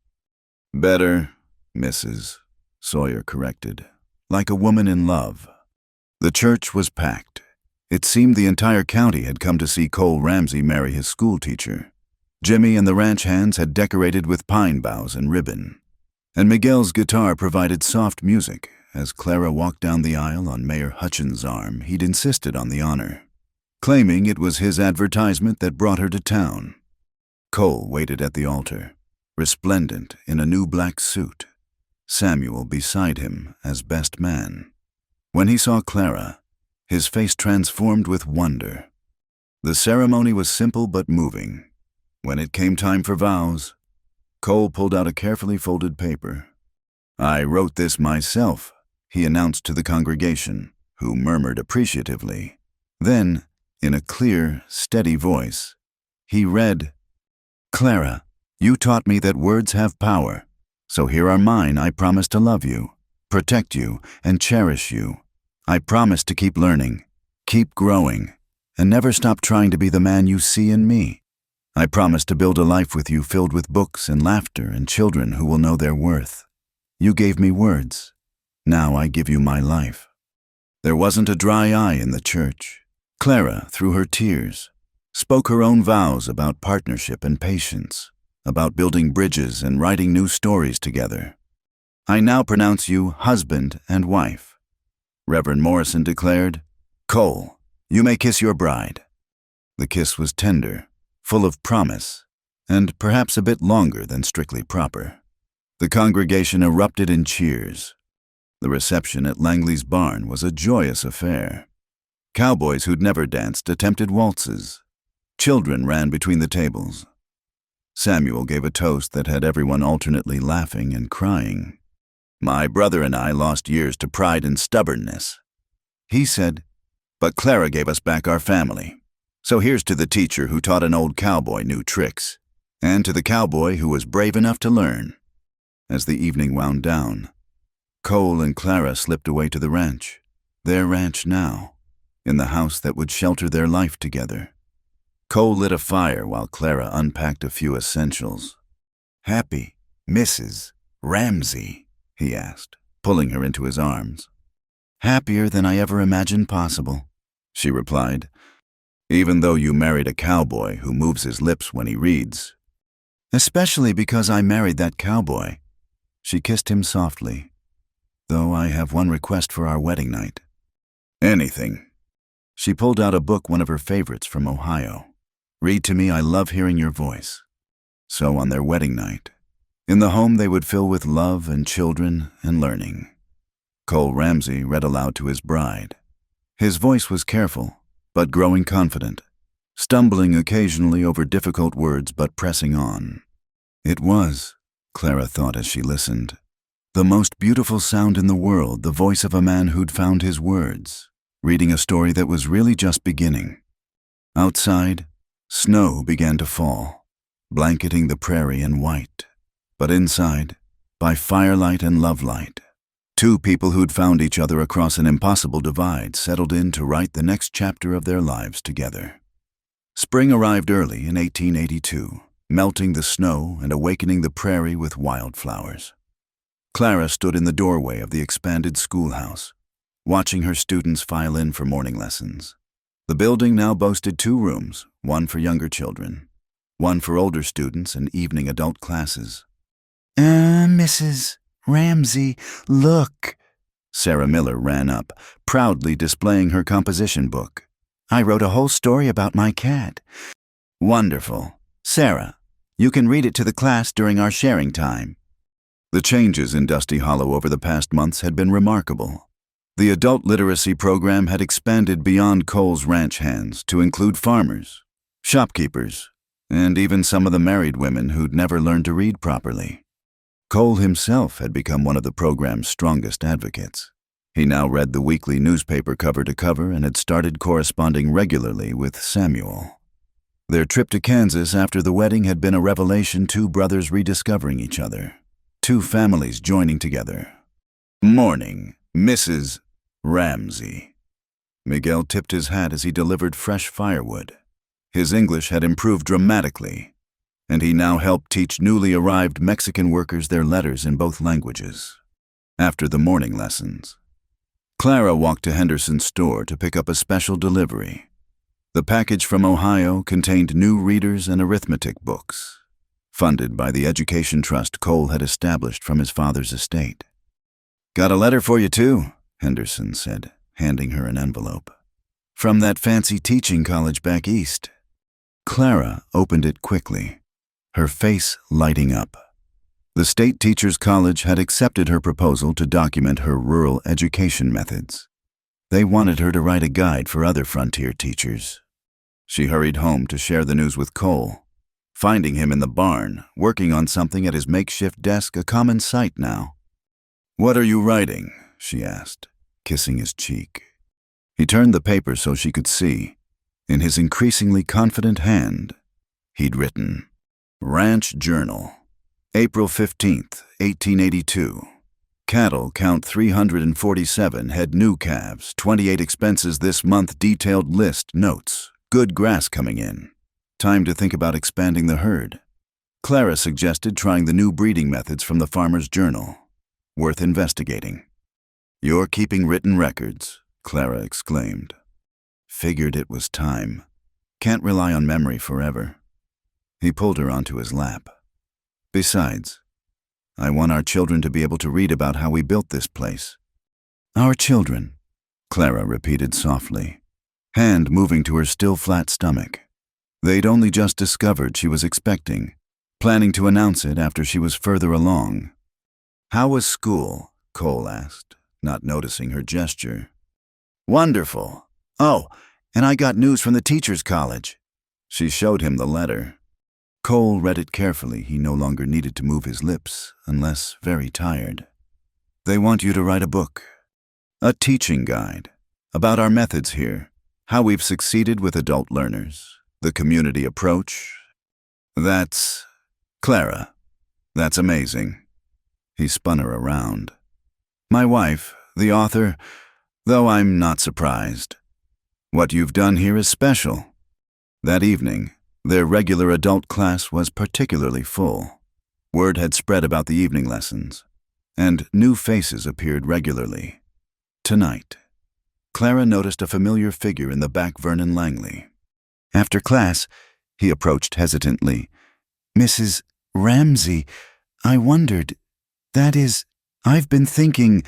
"Better," Mrs. Sawyer corrected. "Like a woman in love." The church was packed. It seemed the entire county had come to see Cole Ramsey marry his schoolteacher. Jimmy and the ranch hands had decorated with pine boughs and ribbon, and Miguel's guitar provided soft music. As Clara walked down the aisle on Mayor Hutchins' arm, he'd insisted on the honor, claiming it was his advertisement that brought her to town. Cole waited at the altar, resplendent in a new black suit, Samuel beside him as best man. When he saw Clara, his face transformed with wonder. The ceremony was simple but moving. When it came time for vows, Cole pulled out a carefully folded paper. "I wrote this myself," he announced to the congregation, who murmured appreciatively. Then, in a clear, steady voice, he read, "Clara, you taught me that words have power, so here are mine. I promise to love you, protect you, and cherish you. I promise to keep learning, keep growing, and never stop trying to be the man you see in me. I promise to build a life with you filled with books and laughter and children who will know their worth. You gave me words. Now I give you my life." There wasn't a dry eye in the church. Clara, through her tears, spoke her own vows about partnership and patience, about building bridges and writing new stories together. "I now pronounce you husband and wife." Reverend Morrison declared, "Cole, you may kiss your bride." The kiss was tender, full of promise, and perhaps a bit longer than strictly proper. The congregation erupted in cheers. The reception at Langley's barn was a joyous affair. Cowboys who'd never danced attempted waltzes. Children ran between the tables. Samuel gave a toast that had everyone alternately laughing and crying. "My brother and I lost years to pride and stubbornness," he said, "but Clara gave us back our family. So here's to the teacher who taught an old cowboy new tricks, and to the cowboy who was brave enough to learn." As the evening wound down, Cole and Clara slipped away to the ranch, their ranch now, in the house that would shelter their life together. Cole lit a fire while Clara unpacked a few essentials. "Happy, Mrs. Ramsey?" he asked, pulling her into his arms. "Happier than I ever imagined possible," she replied, "even though you married a cowboy who moves his lips when he reads." "Especially because I married that cowboy." She kissed him softly. "Though I have one request for our wedding night." "Anything." She pulled out a book, one of her favorites from Ohio. "Read to me, I love hearing your voice." So on their wedding night, in the home they would fill with love and children and learning, Cole Ramsey read aloud to his bride. His voice was careful, but growing confident, stumbling occasionally over difficult words but pressing on. It was, Clara thought as she listened, the most beautiful sound in the world, the voice of a man who'd found his words, reading a story that was really just beginning. Outside, snow began to fall, blanketing the prairie in white. But inside, by firelight and lovelight, two people who'd found each other across an impossible divide settled in to write the next chapter of their lives together. Spring arrived early in 1882, melting the snow and awakening the prairie with wildflowers. Clara stood in the doorway of the expanded schoolhouse, watching her students file in for morning lessons. The building now boasted 2 rooms, one for younger children, one for older students and evening adult classes. Mrs. Ramsey, look." Sarah Miller ran up, proudly displaying her composition book. "I wrote a whole story about my cat." "Wonderful. Sarah, You can read it to the class during our sharing time." The changes in Dusty Hollow over the past months had been remarkable. The adult literacy program had expanded beyond Cole's ranch hands to include farmers, shopkeepers, and even some of the married women who'd never learned to read properly. Cole himself had become one of the program's strongest advocates. He now read the weekly newspaper cover to cover and had started corresponding regularly with Samuel. Their trip to Kansas after the wedding had been a revelation, two brothers rediscovering each other, two families joining together. "Morning, Mrs. Ramsey." Miguel tipped his hat as he delivered fresh firewood. His English had improved dramatically, and he now helped teach newly arrived Mexican workers their letters in both languages. After the morning lessons, Clara walked to Henderson's store to pick up a special delivery. The package from Ohio contained new readers and arithmetic books, funded by the education trust Cole had established from his father's estate. "Got a letter for you, too," Henderson said, handing her an envelope. "From that fancy teaching college back east." Clara opened it quickly, her face lighting up. The State Teachers College had accepted her proposal to document her rural education methods. They wanted her to write a guide for other frontier teachers. She hurried home to share the news with Cole, finding him in the barn, working on something at his makeshift desk, a common sight now. "What are you writing?" she asked, kissing his cheek. He turned the paper so she could see. In his increasingly confident hand, he'd written, "Ranch Journal, April 15th, 1882. Cattle count 347, head new calves, 28 expenses this month, detailed list, notes, good grass coming in. Time to think about expanding the herd." Clara suggested trying the new breeding methods from the Farmer's Journal. Worth investigating. "You're keeping written records," Clara exclaimed. Figured it was time. Can't rely on memory forever. He pulled her onto his lap. "Besides, I want our children to be able to read about how we built this place." "Our children," Clara repeated softly, hand moving to her still flat stomach. They'd only just discovered she was expecting, planning to announce it after she was further along. "How was school?" Cole asked, not noticing her gesture. "Wonderful. Oh, and I got news from the Teachers College." She showed him the letter. Cole read it carefully. He no longer needed to move his lips, unless very tired. "They want you to write a book. A teaching guide. About our methods here. How we've succeeded with adult learners. The community approach." "That's... Clara. That's amazing." He spun her around. "My wife, the author, though I'm not surprised. What you've done here is special." That evening, their regular adult class was particularly full. Word had spread about the evening lessons, and new faces appeared regularly. Tonight, Clara noticed a familiar figure in the back. Vernon Langley. "After class," he approached hesitantly. "Mrs. Ramsey, I wondered, that is, I've been thinking—"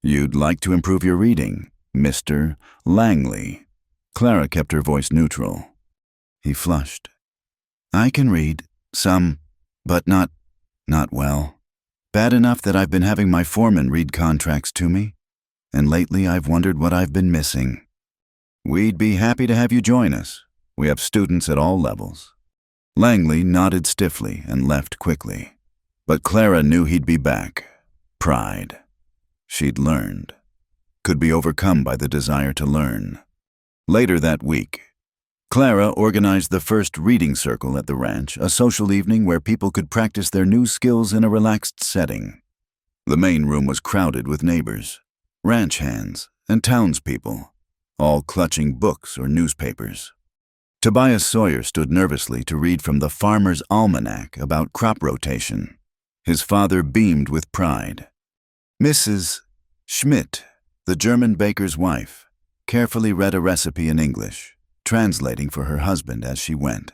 "You'd like to improve your reading, Mr. Langley." Clara kept her voice neutral. He flushed. "I can read, some, but not well. Bad enough that I've been having my foreman read contracts to me, and lately I've wondered what I've been missing." "We'd be happy to have you join us. We have students at all levels." Langley nodded stiffly and left quickly, but Clara knew he'd be back. Pride. She'd learned. Could be overcome by the desire to learn. Later that week, Clara organized the first reading circle at the ranch, a social evening where people could practice their new skills in a relaxed setting. The main room was crowded with neighbors, ranch hands, and townspeople, all clutching books or newspapers. Tobias Sawyer stood nervously to read from the Farmer's Almanac about crop rotation. His father beamed with pride. Mrs. Schmidt, the German baker's wife, carefully read a recipe in English, translating for her husband as she went.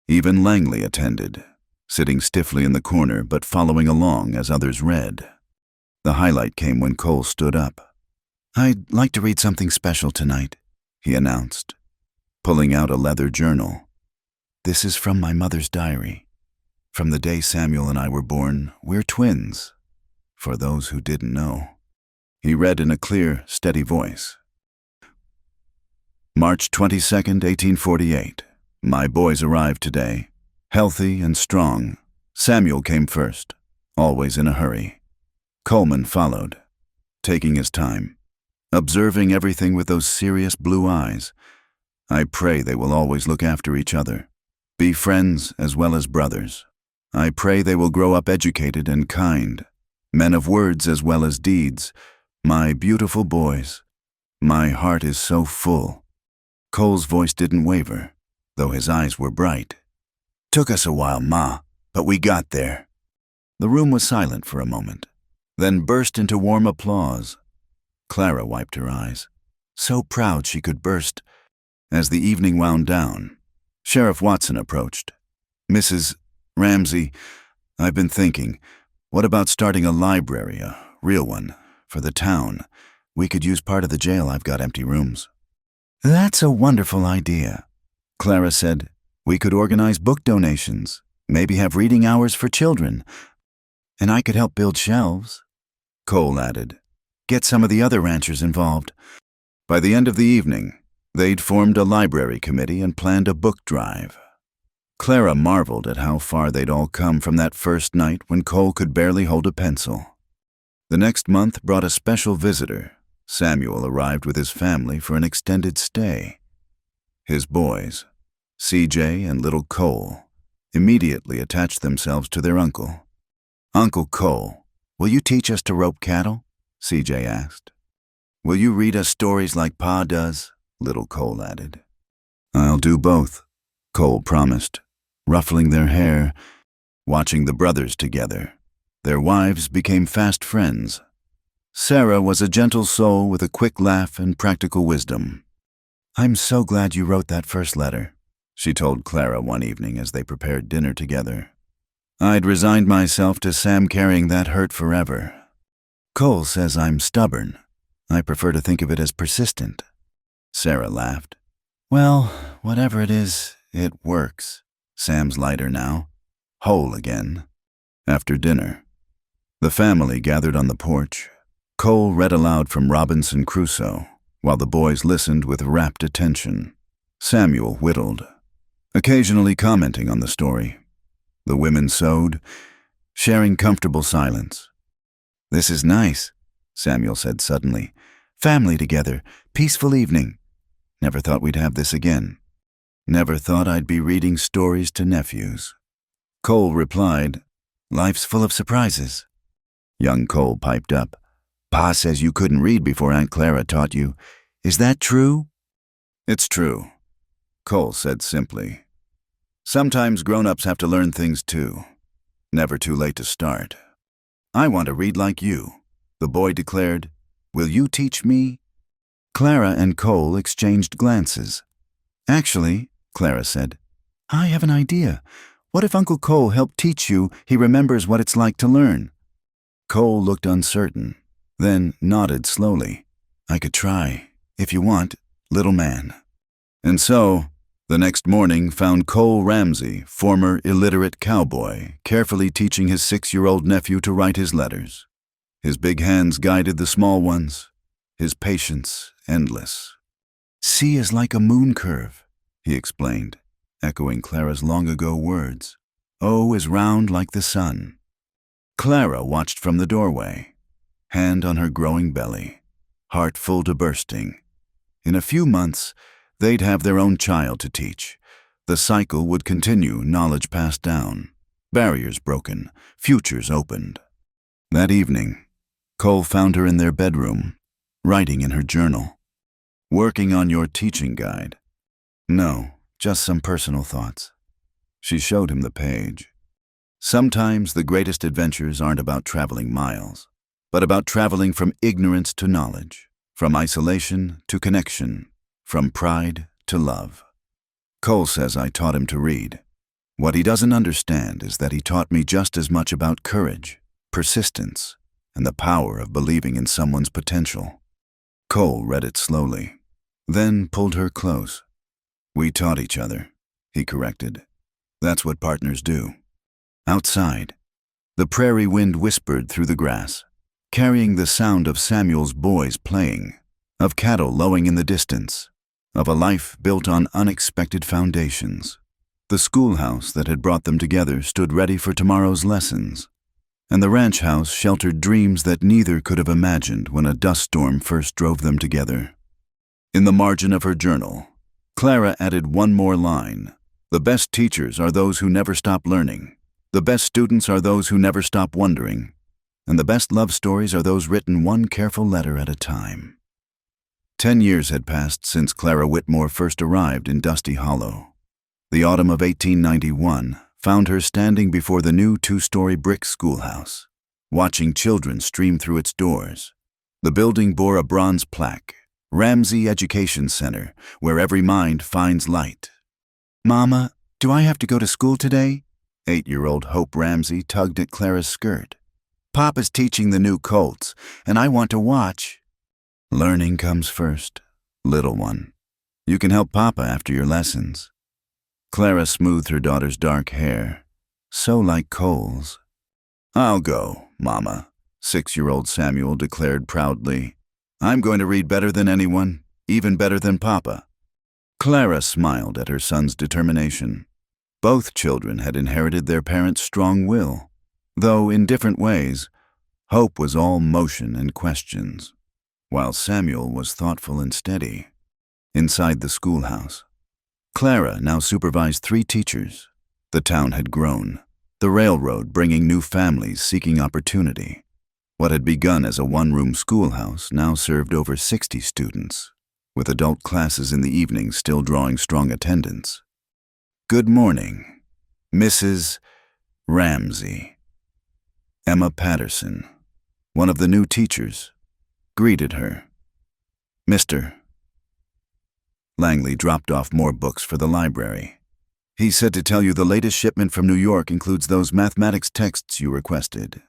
Even Langley attended, sitting stiffly in the corner but following along as others read. The highlight came when Cole stood up. "I'd like to read something special tonight," he announced, pulling out a leather journal. "This is from my mother's diary." From the day Samuel and I were born, we're twins, for those who didn't know. He read in a clear, steady voice. March 22nd, 1848. My boys arrived today, healthy and strong. Samuel came first, always in a hurry. Coleman followed, taking his time, observing everything with those serious blue eyes. I pray they will always look after each other, be friends as well as brothers. I pray they will grow up educated and kind, men of words as well as deeds. My beautiful boys, my heart is so full. Cole's voice didn't waver, though his eyes were bright. Took us a while, Ma, but we got there. The room was silent for a moment, then burst into warm applause. Clara wiped her eyes, so proud she could burst. As the evening wound down, Sheriff Watson approached. Mrs. Ramsey, I've been thinking, what about starting a library, a real one, for the town? We could use part of the jail. I've got empty rooms. That's a wonderful idea, Clara said. We could organize book donations, maybe have reading hours for children, and I could help build shelves. Cole added, get some of the other ranchers involved. By the end of the evening, they'd formed a library committee and planned a book drive. Clara marveled at how far they'd all come from that first night when Cole could barely hold a pencil. The next month brought a special visitor. Samuel arrived with his family for an extended stay. His boys, CJ and little Cole, immediately attached themselves to their uncle. Uncle Cole, will you teach us to rope cattle? CJ asked. Will you read us stories like Pa does? Little Cole added. I'll do both, Cole promised, ruffling their hair, watching the brothers together. Their wives became fast friends. Sarah was a gentle soul with a quick laugh and practical wisdom. I'm so glad you wrote that first letter, she told Clara one evening as they prepared dinner together. I'd resigned myself to Sam carrying that hurt forever. Cole says I'm stubborn. I prefer to think of it as persistent. Sarah laughed. Well, whatever it is, it works. Sam's lighter now, whole again. After dinner, the family gathered on the porch. Cole read aloud from Robinson Crusoe, while the boys listened with rapt attention. Samuel whittled, occasionally commenting on the story. The women sewed, sharing comfortable silence. This is nice, Samuel said suddenly. Family together, peaceful evening. Never thought we'd have this again. Never thought I'd be reading stories to nephews. Cole replied, Life's full of surprises. Young Cole piped up. Pa says you couldn't read before Aunt Clara taught you. Is that true? It's true, Cole said simply. Sometimes grown-ups have to learn things too. Never too late to start. I want to read like you, the boy declared. Will you teach me? Clara and Cole exchanged glances. Actually, Clara said, I have an idea. What if Uncle Cole helped teach you? He remembers what it's like to learn. Cole looked uncertain, then nodded slowly. I could try, if you want, little man. And so, the next morning found Cole Ramsey, former illiterate cowboy, carefully teaching his 6-year-old nephew to write his letters. His big hands guided the small ones, his patience endless. C is like a moon curve, he explained, echoing Clara's long-ago words. O is round like the sun. Clara watched from the doorway, hand on her growing belly, heart full to bursting. In a few months, they'd have their own child to teach. The cycle would continue, knowledge passed down, barriers broken, futures opened. That evening, Cole found her in their bedroom, writing in her journal. Working on your teaching guide. No, just some personal thoughts. She showed him the page. Sometimes the greatest adventures aren't about traveling miles, but about traveling from ignorance to knowledge, from isolation to connection, from pride to love. Cole says I taught him to read. What he doesn't understand is that he taught me just as much about courage, persistence, and the power of believing in someone's potential. Cole read it slowly, then pulled her close. We taught each other, he corrected. That's what partners do. Outside, the prairie wind whispered through the grass, carrying the sound of Samuel's boys playing, of cattle lowing in the distance, of a life built on unexpected foundations. The schoolhouse that had brought them together stood ready for tomorrow's lessons, and the ranch house sheltered dreams that neither could have imagined when a dust storm first drove them together. In the margin of her journal, Clara added one more line. The best teachers are those who never stop learning. The best students are those who never stop wondering. And the best love stories are those written one careful letter at a time. 10 years had passed since Clara Whitmore first arrived in Dusty Hollow. The autumn of 1891 found her standing before the new 2-story brick schoolhouse, watching children stream through its doors. The building bore a bronze plaque, Ramsey Education Center, where every mind finds light. "Mama, do I have to go to school today?" 8-year-old Hope Ramsey tugged at Clara's skirt. "Papa's teaching the new colts, and I want to watch." "Learning comes first, little one. You can help Papa after your lessons." Clara smoothed her daughter's dark hair, so like Cole's. "I'll go, Mama," 6-year-old Samuel declared proudly. "I'm going to read better than anyone, even better than Papa." Clara smiled at her son's determination. Both children had inherited their parents' strong will, though in different ways. Hope was all motion and questions, while Samuel was thoughtful and steady. Inside the schoolhouse, Clara now supervised 3 teachers. The town had grown, the railroad bringing new families seeking opportunity. What had begun as a one-room schoolhouse now served over 60 students, with adult classes in the evening still drawing strong attendance. "Good morning, Mrs. Ramsey." Emma Patterson, one of the new teachers, greeted her. "Mr." Langley dropped off more books for the library. "He said to tell you the latest shipment from New York includes those mathematics texts you requested."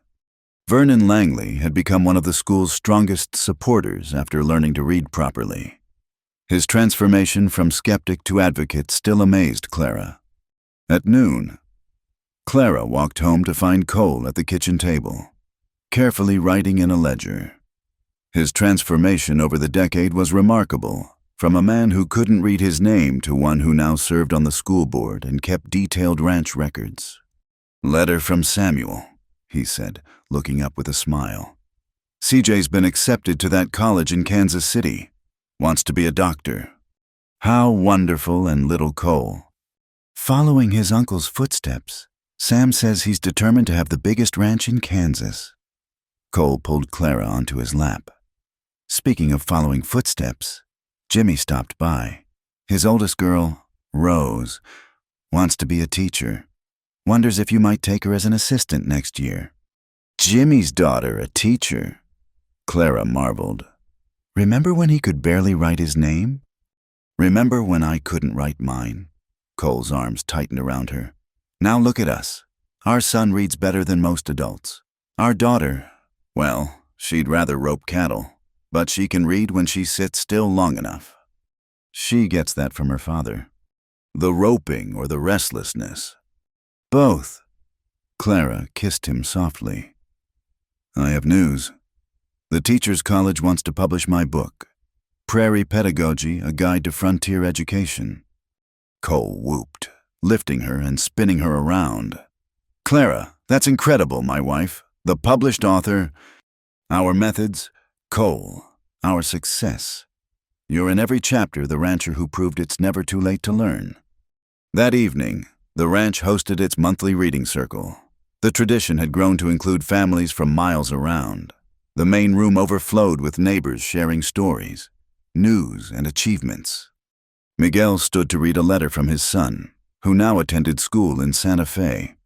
Vernon Langley had become one of the school's strongest supporters after learning to read properly. His transformation from skeptic to advocate still amazed Clara. At noon, Clara walked home to find Cole at the kitchen table, carefully writing in a ledger. His transformation over the decade was remarkable, from a man who couldn't read his name to one who now served on the school board and kept detailed ranch records. "Letter from Samuel," he said, looking up with a smile. "CJ's been accepted to that college in Kansas City. Wants to be a doctor." How wonderful, and little Cole. Following his uncle's footsteps, Sam says he's determined to have the biggest ranch in Kansas. Cole pulled Clara onto his lap. Speaking of following footsteps, Jimmy stopped by. His oldest girl, Rose, wants to be a teacher. Wonders if you might take her as an assistant next year. Jimmy's daughter, a teacher? Clara marveled. Remember when he could barely write his name? Remember when I couldn't write mine? Cole's arms tightened around her. Now look at us. Our son reads better than most adults. Our daughter, well, she'd rather rope cattle, but she can read when she sits still long enough. She gets that from her father. The roping or the restlessness? Both. Clara kissed him softly. I have news. The Teachers College wants to publish my book, Prairie Pedagogy, A Guide to Frontier Education. Cole whooped, lifting her and spinning her around. Clara, that's incredible, my wife. The published author. Our methods, Cole. Our success. You're in every chapter the rancher who proved it's never too late to learn. That evening, the ranch hosted its monthly reading circle. The tradition had grown to include families from miles around. The main room overflowed with neighbors sharing stories, news, and achievements. Miguel stood to read a letter from his son, who now attended school in Santa Fe.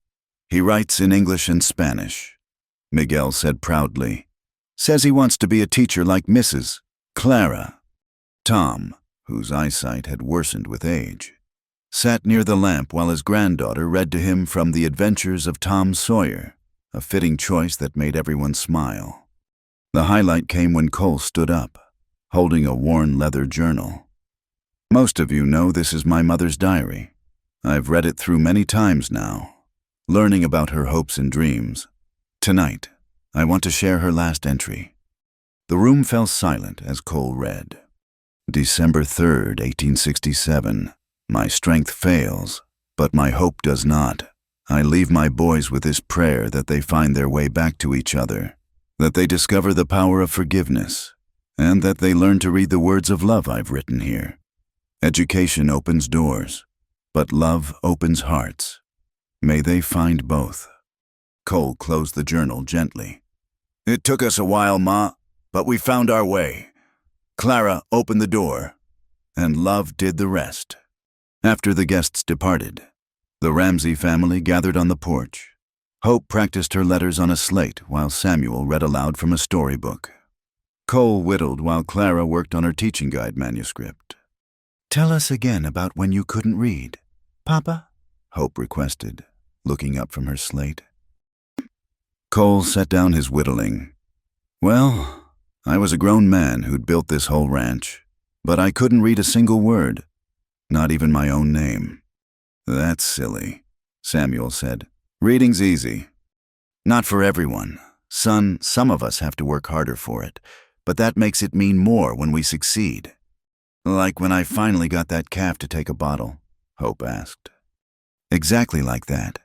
He writes in English and Spanish, Miguel said proudly. Says he wants to be a teacher like Mrs. Clara. Tom, whose eyesight had worsened with age, sat near the lamp while his granddaughter read to him from The Adventures of Tom Sawyer, a fitting choice that made everyone smile. The highlight came when Cole stood up, holding a worn leather journal. Most of you know this is my mother's diary. I've read it through many times now. learning about her hopes and dreams. Tonight, I want to share her last entry. The room fell silent as Cole read. December 3rd, 1867. My strength fails, but my hope does not. I leave my boys with this prayer that they find their way back to each other, that they discover the power of forgiveness, and that they learn to read the words of love I've written here. Education opens doors, but love opens hearts. May they find both. Cole closed the journal gently. It took us a while, Ma, but we found our way. Clara opened the door, and love did the rest. After the guests departed, the Ramsey family gathered on the porch. Hope practiced her letters on a slate while Samuel read aloud from a storybook. Cole whittled while Clara worked on her teaching guide manuscript. Tell us again about when you couldn't read, Papa, Hope requested, looking up from her slate. Cole set down his whittling. Well, I was a grown man who'd built this whole ranch, but I couldn't read a single word, not even my own name. That's silly, Samuel said. Reading's easy. Not for everyone. Son, some of us have to work harder for it, but that makes it mean more when we succeed. Like when I finally got that calf to take a bottle, Hope asked. Exactly like that.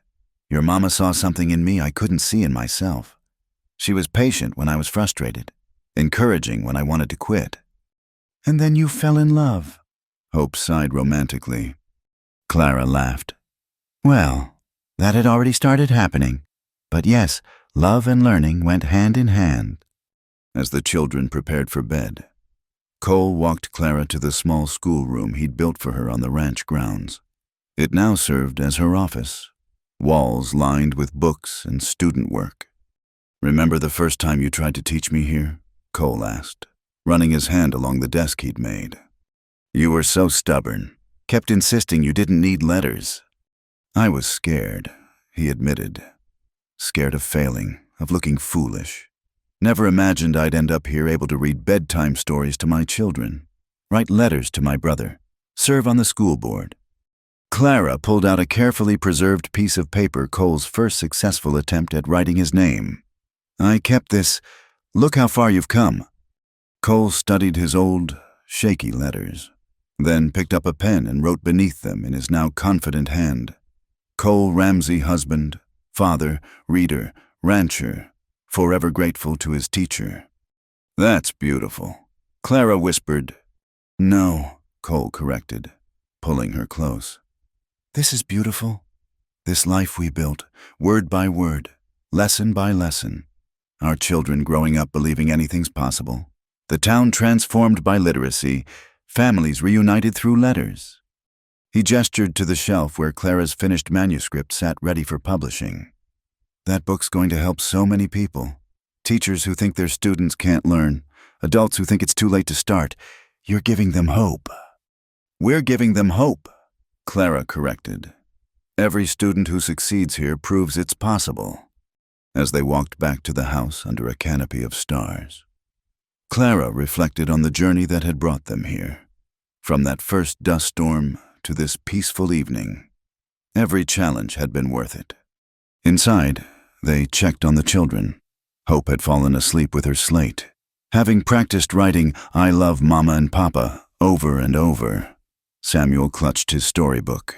Your mama saw something in me I couldn't see in myself. She was patient when I was frustrated, encouraging when I wanted to quit. And then you fell in love, Hope sighed romantically. Clara laughed. Well, that had already started happening. But yes, love and learning went hand in hand. As the children prepared for bed, Cole walked Clara to the small schoolroom he'd built for her on the ranch grounds. It now served as her office, walls lined with books and student work. Remember the first time you tried to teach me here? Cole asked, running his hand along the desk he'd made. You were so stubborn, kept insisting you didn't need letters. I was scared, he admitted. Scared of failing, of looking foolish. Never imagined I'd end up here able to read bedtime stories to my children, write letters to my brother, serve on the school board. Clara pulled out a carefully preserved piece of paper, Cole's first successful attempt at writing his name. I kept this. Look how far you've come. Cole studied his old, shaky letters, then picked up a pen and wrote beneath them in his now confident hand. Cole Ramsey, husband, father, reader, rancher, forever grateful to his teacher. That's beautiful, Clara whispered. No, Cole corrected, pulling her close. This is beautiful. This life we built, word by word, lesson by lesson. Our children growing up believing anything's possible. The town transformed by literacy, families reunited through letters. He gestured to the shelf where Clara's finished manuscript sat ready for publishing. That book's going to help so many people. Teachers who think their students can't learn, adults who think it's too late to start. You're giving them hope. We're giving them hope, Clara corrected. Every student who succeeds here proves it's possible. As they walked back to the house under a canopy of stars, Clara reflected on the journey that had brought them here. From that first dust storm to this peaceful evening, every challenge had been worth it. Inside, they checked on the children. Hope had fallen asleep with her slate, having practiced writing "I love Mama and Papa" over and over. Samuel clutched his storybook,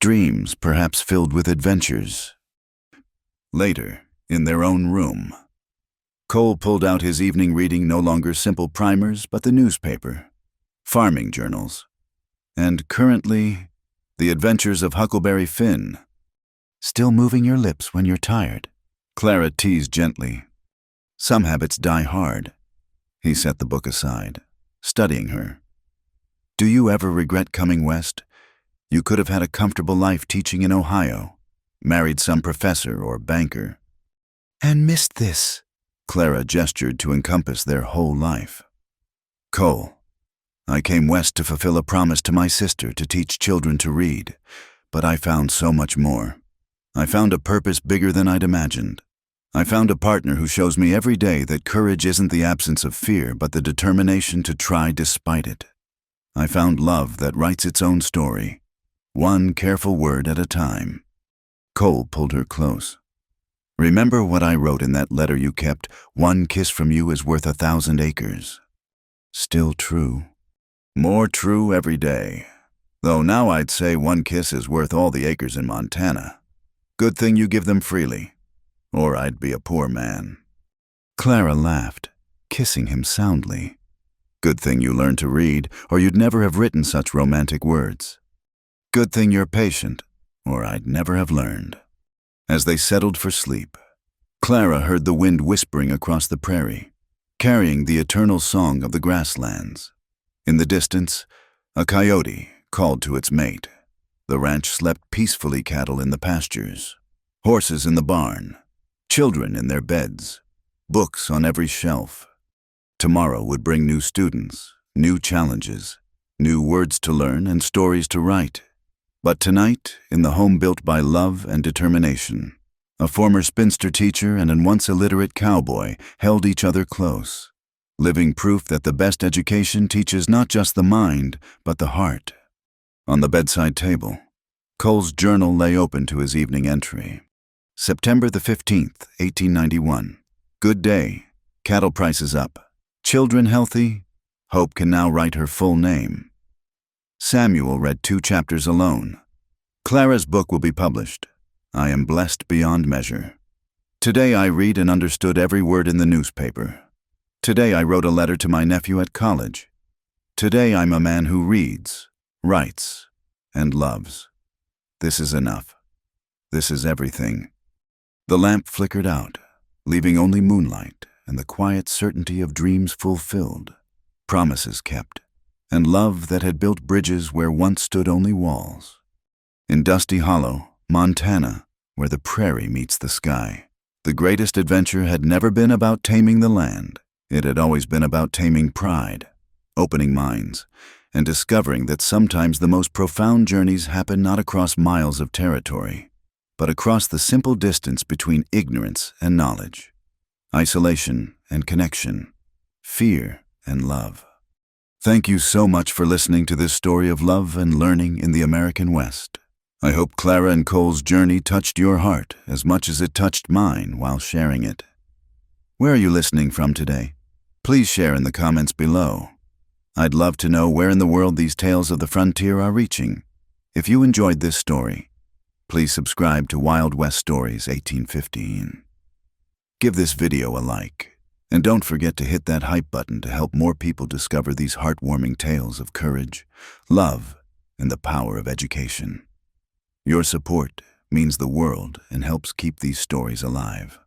dreams perhaps filled with adventures. Later, in their own room, Cole pulled out his evening reading, no longer simple primers, but the newspaper, farming journals, and currently, The Adventures of Huckleberry Finn. Still moving your lips when you're tired, Clara teased gently. Some habits die hard. He set the book aside, studying her. Do you ever regret coming west? You could have had a comfortable life teaching in Ohio, married some professor or banker. And missed this, Clara gestured to encompass their whole life. Cole, I came west to fulfill a promise to my sister to teach children to read, but I found so much more. I found a purpose bigger than I'd imagined. I found a partner who shows me every day that courage isn't the absence of fear, but the determination to try despite it. I found love that writes its own story, one careful word at a time. Cole pulled her close. Remember what I wrote in that letter you kept? 1 kiss from you is worth 1,000 acres. Still true. More true every day. Though now I'd say 1 kiss is worth all the acres in Montana. Good thing you give them freely, or I'd be a poor man. Clara laughed, kissing him soundly. Good thing you learned to read, or you'd never have written such romantic words. Good thing you're patient, or I'd never have learned. As they settled for sleep, Clara heard the wind whispering across the prairie, carrying the eternal song of the grasslands. In the distance, a coyote called to its mate. The ranch slept peacefully, cattle in the pastures, horses in the barn, children in their beds, books on every shelf. Tomorrow would bring new students, new challenges, new words to learn and stories to write. But tonight, in the home built by love and determination, a former spinster teacher and an once illiterate cowboy held each other close, living proof that the best education teaches not just the mind, but the heart. On the bedside table, Cole's journal lay open to his evening entry. September the 15th, 1891. Good day. Cattle prices up. Children healthy. Hope can now write her full name. Samuel read 2 chapters alone. Clara's book will be published. I am blessed beyond measure. Today I read and understood every word in the newspaper. Today I wrote a letter to my nephew at college. Today I'm a man who reads, writes, and loves. This is enough. This is everything. The lamp flickered out, leaving only moonlight and the quiet certainty of dreams fulfilled, promises kept, and love that had built bridges where once stood only walls. In Dusty Hollow, Montana, where the prairie meets the sky, the greatest adventure had never been about taming the land. It had always been about taming pride, opening minds, and discovering that sometimes the most profound journeys happen not across miles of territory, but across the simple distance between ignorance and knowledge, isolation and connection, fear and love. Thank you so much for listening to this story of love and learning in the American West. I hope Clara and Cole's journey touched your heart as much as it touched mine while sharing it. Where are you listening from today? Please share in the comments below. I'd love to know where in the world these tales of the frontier are reaching. If you enjoyed this story, please subscribe to Wild West Stories 1815. Give this video a like, and don't forget to hit that hype button to help more people discover these heartwarming tales of courage, love, and the power of education. Your support means the world and helps keep these stories alive.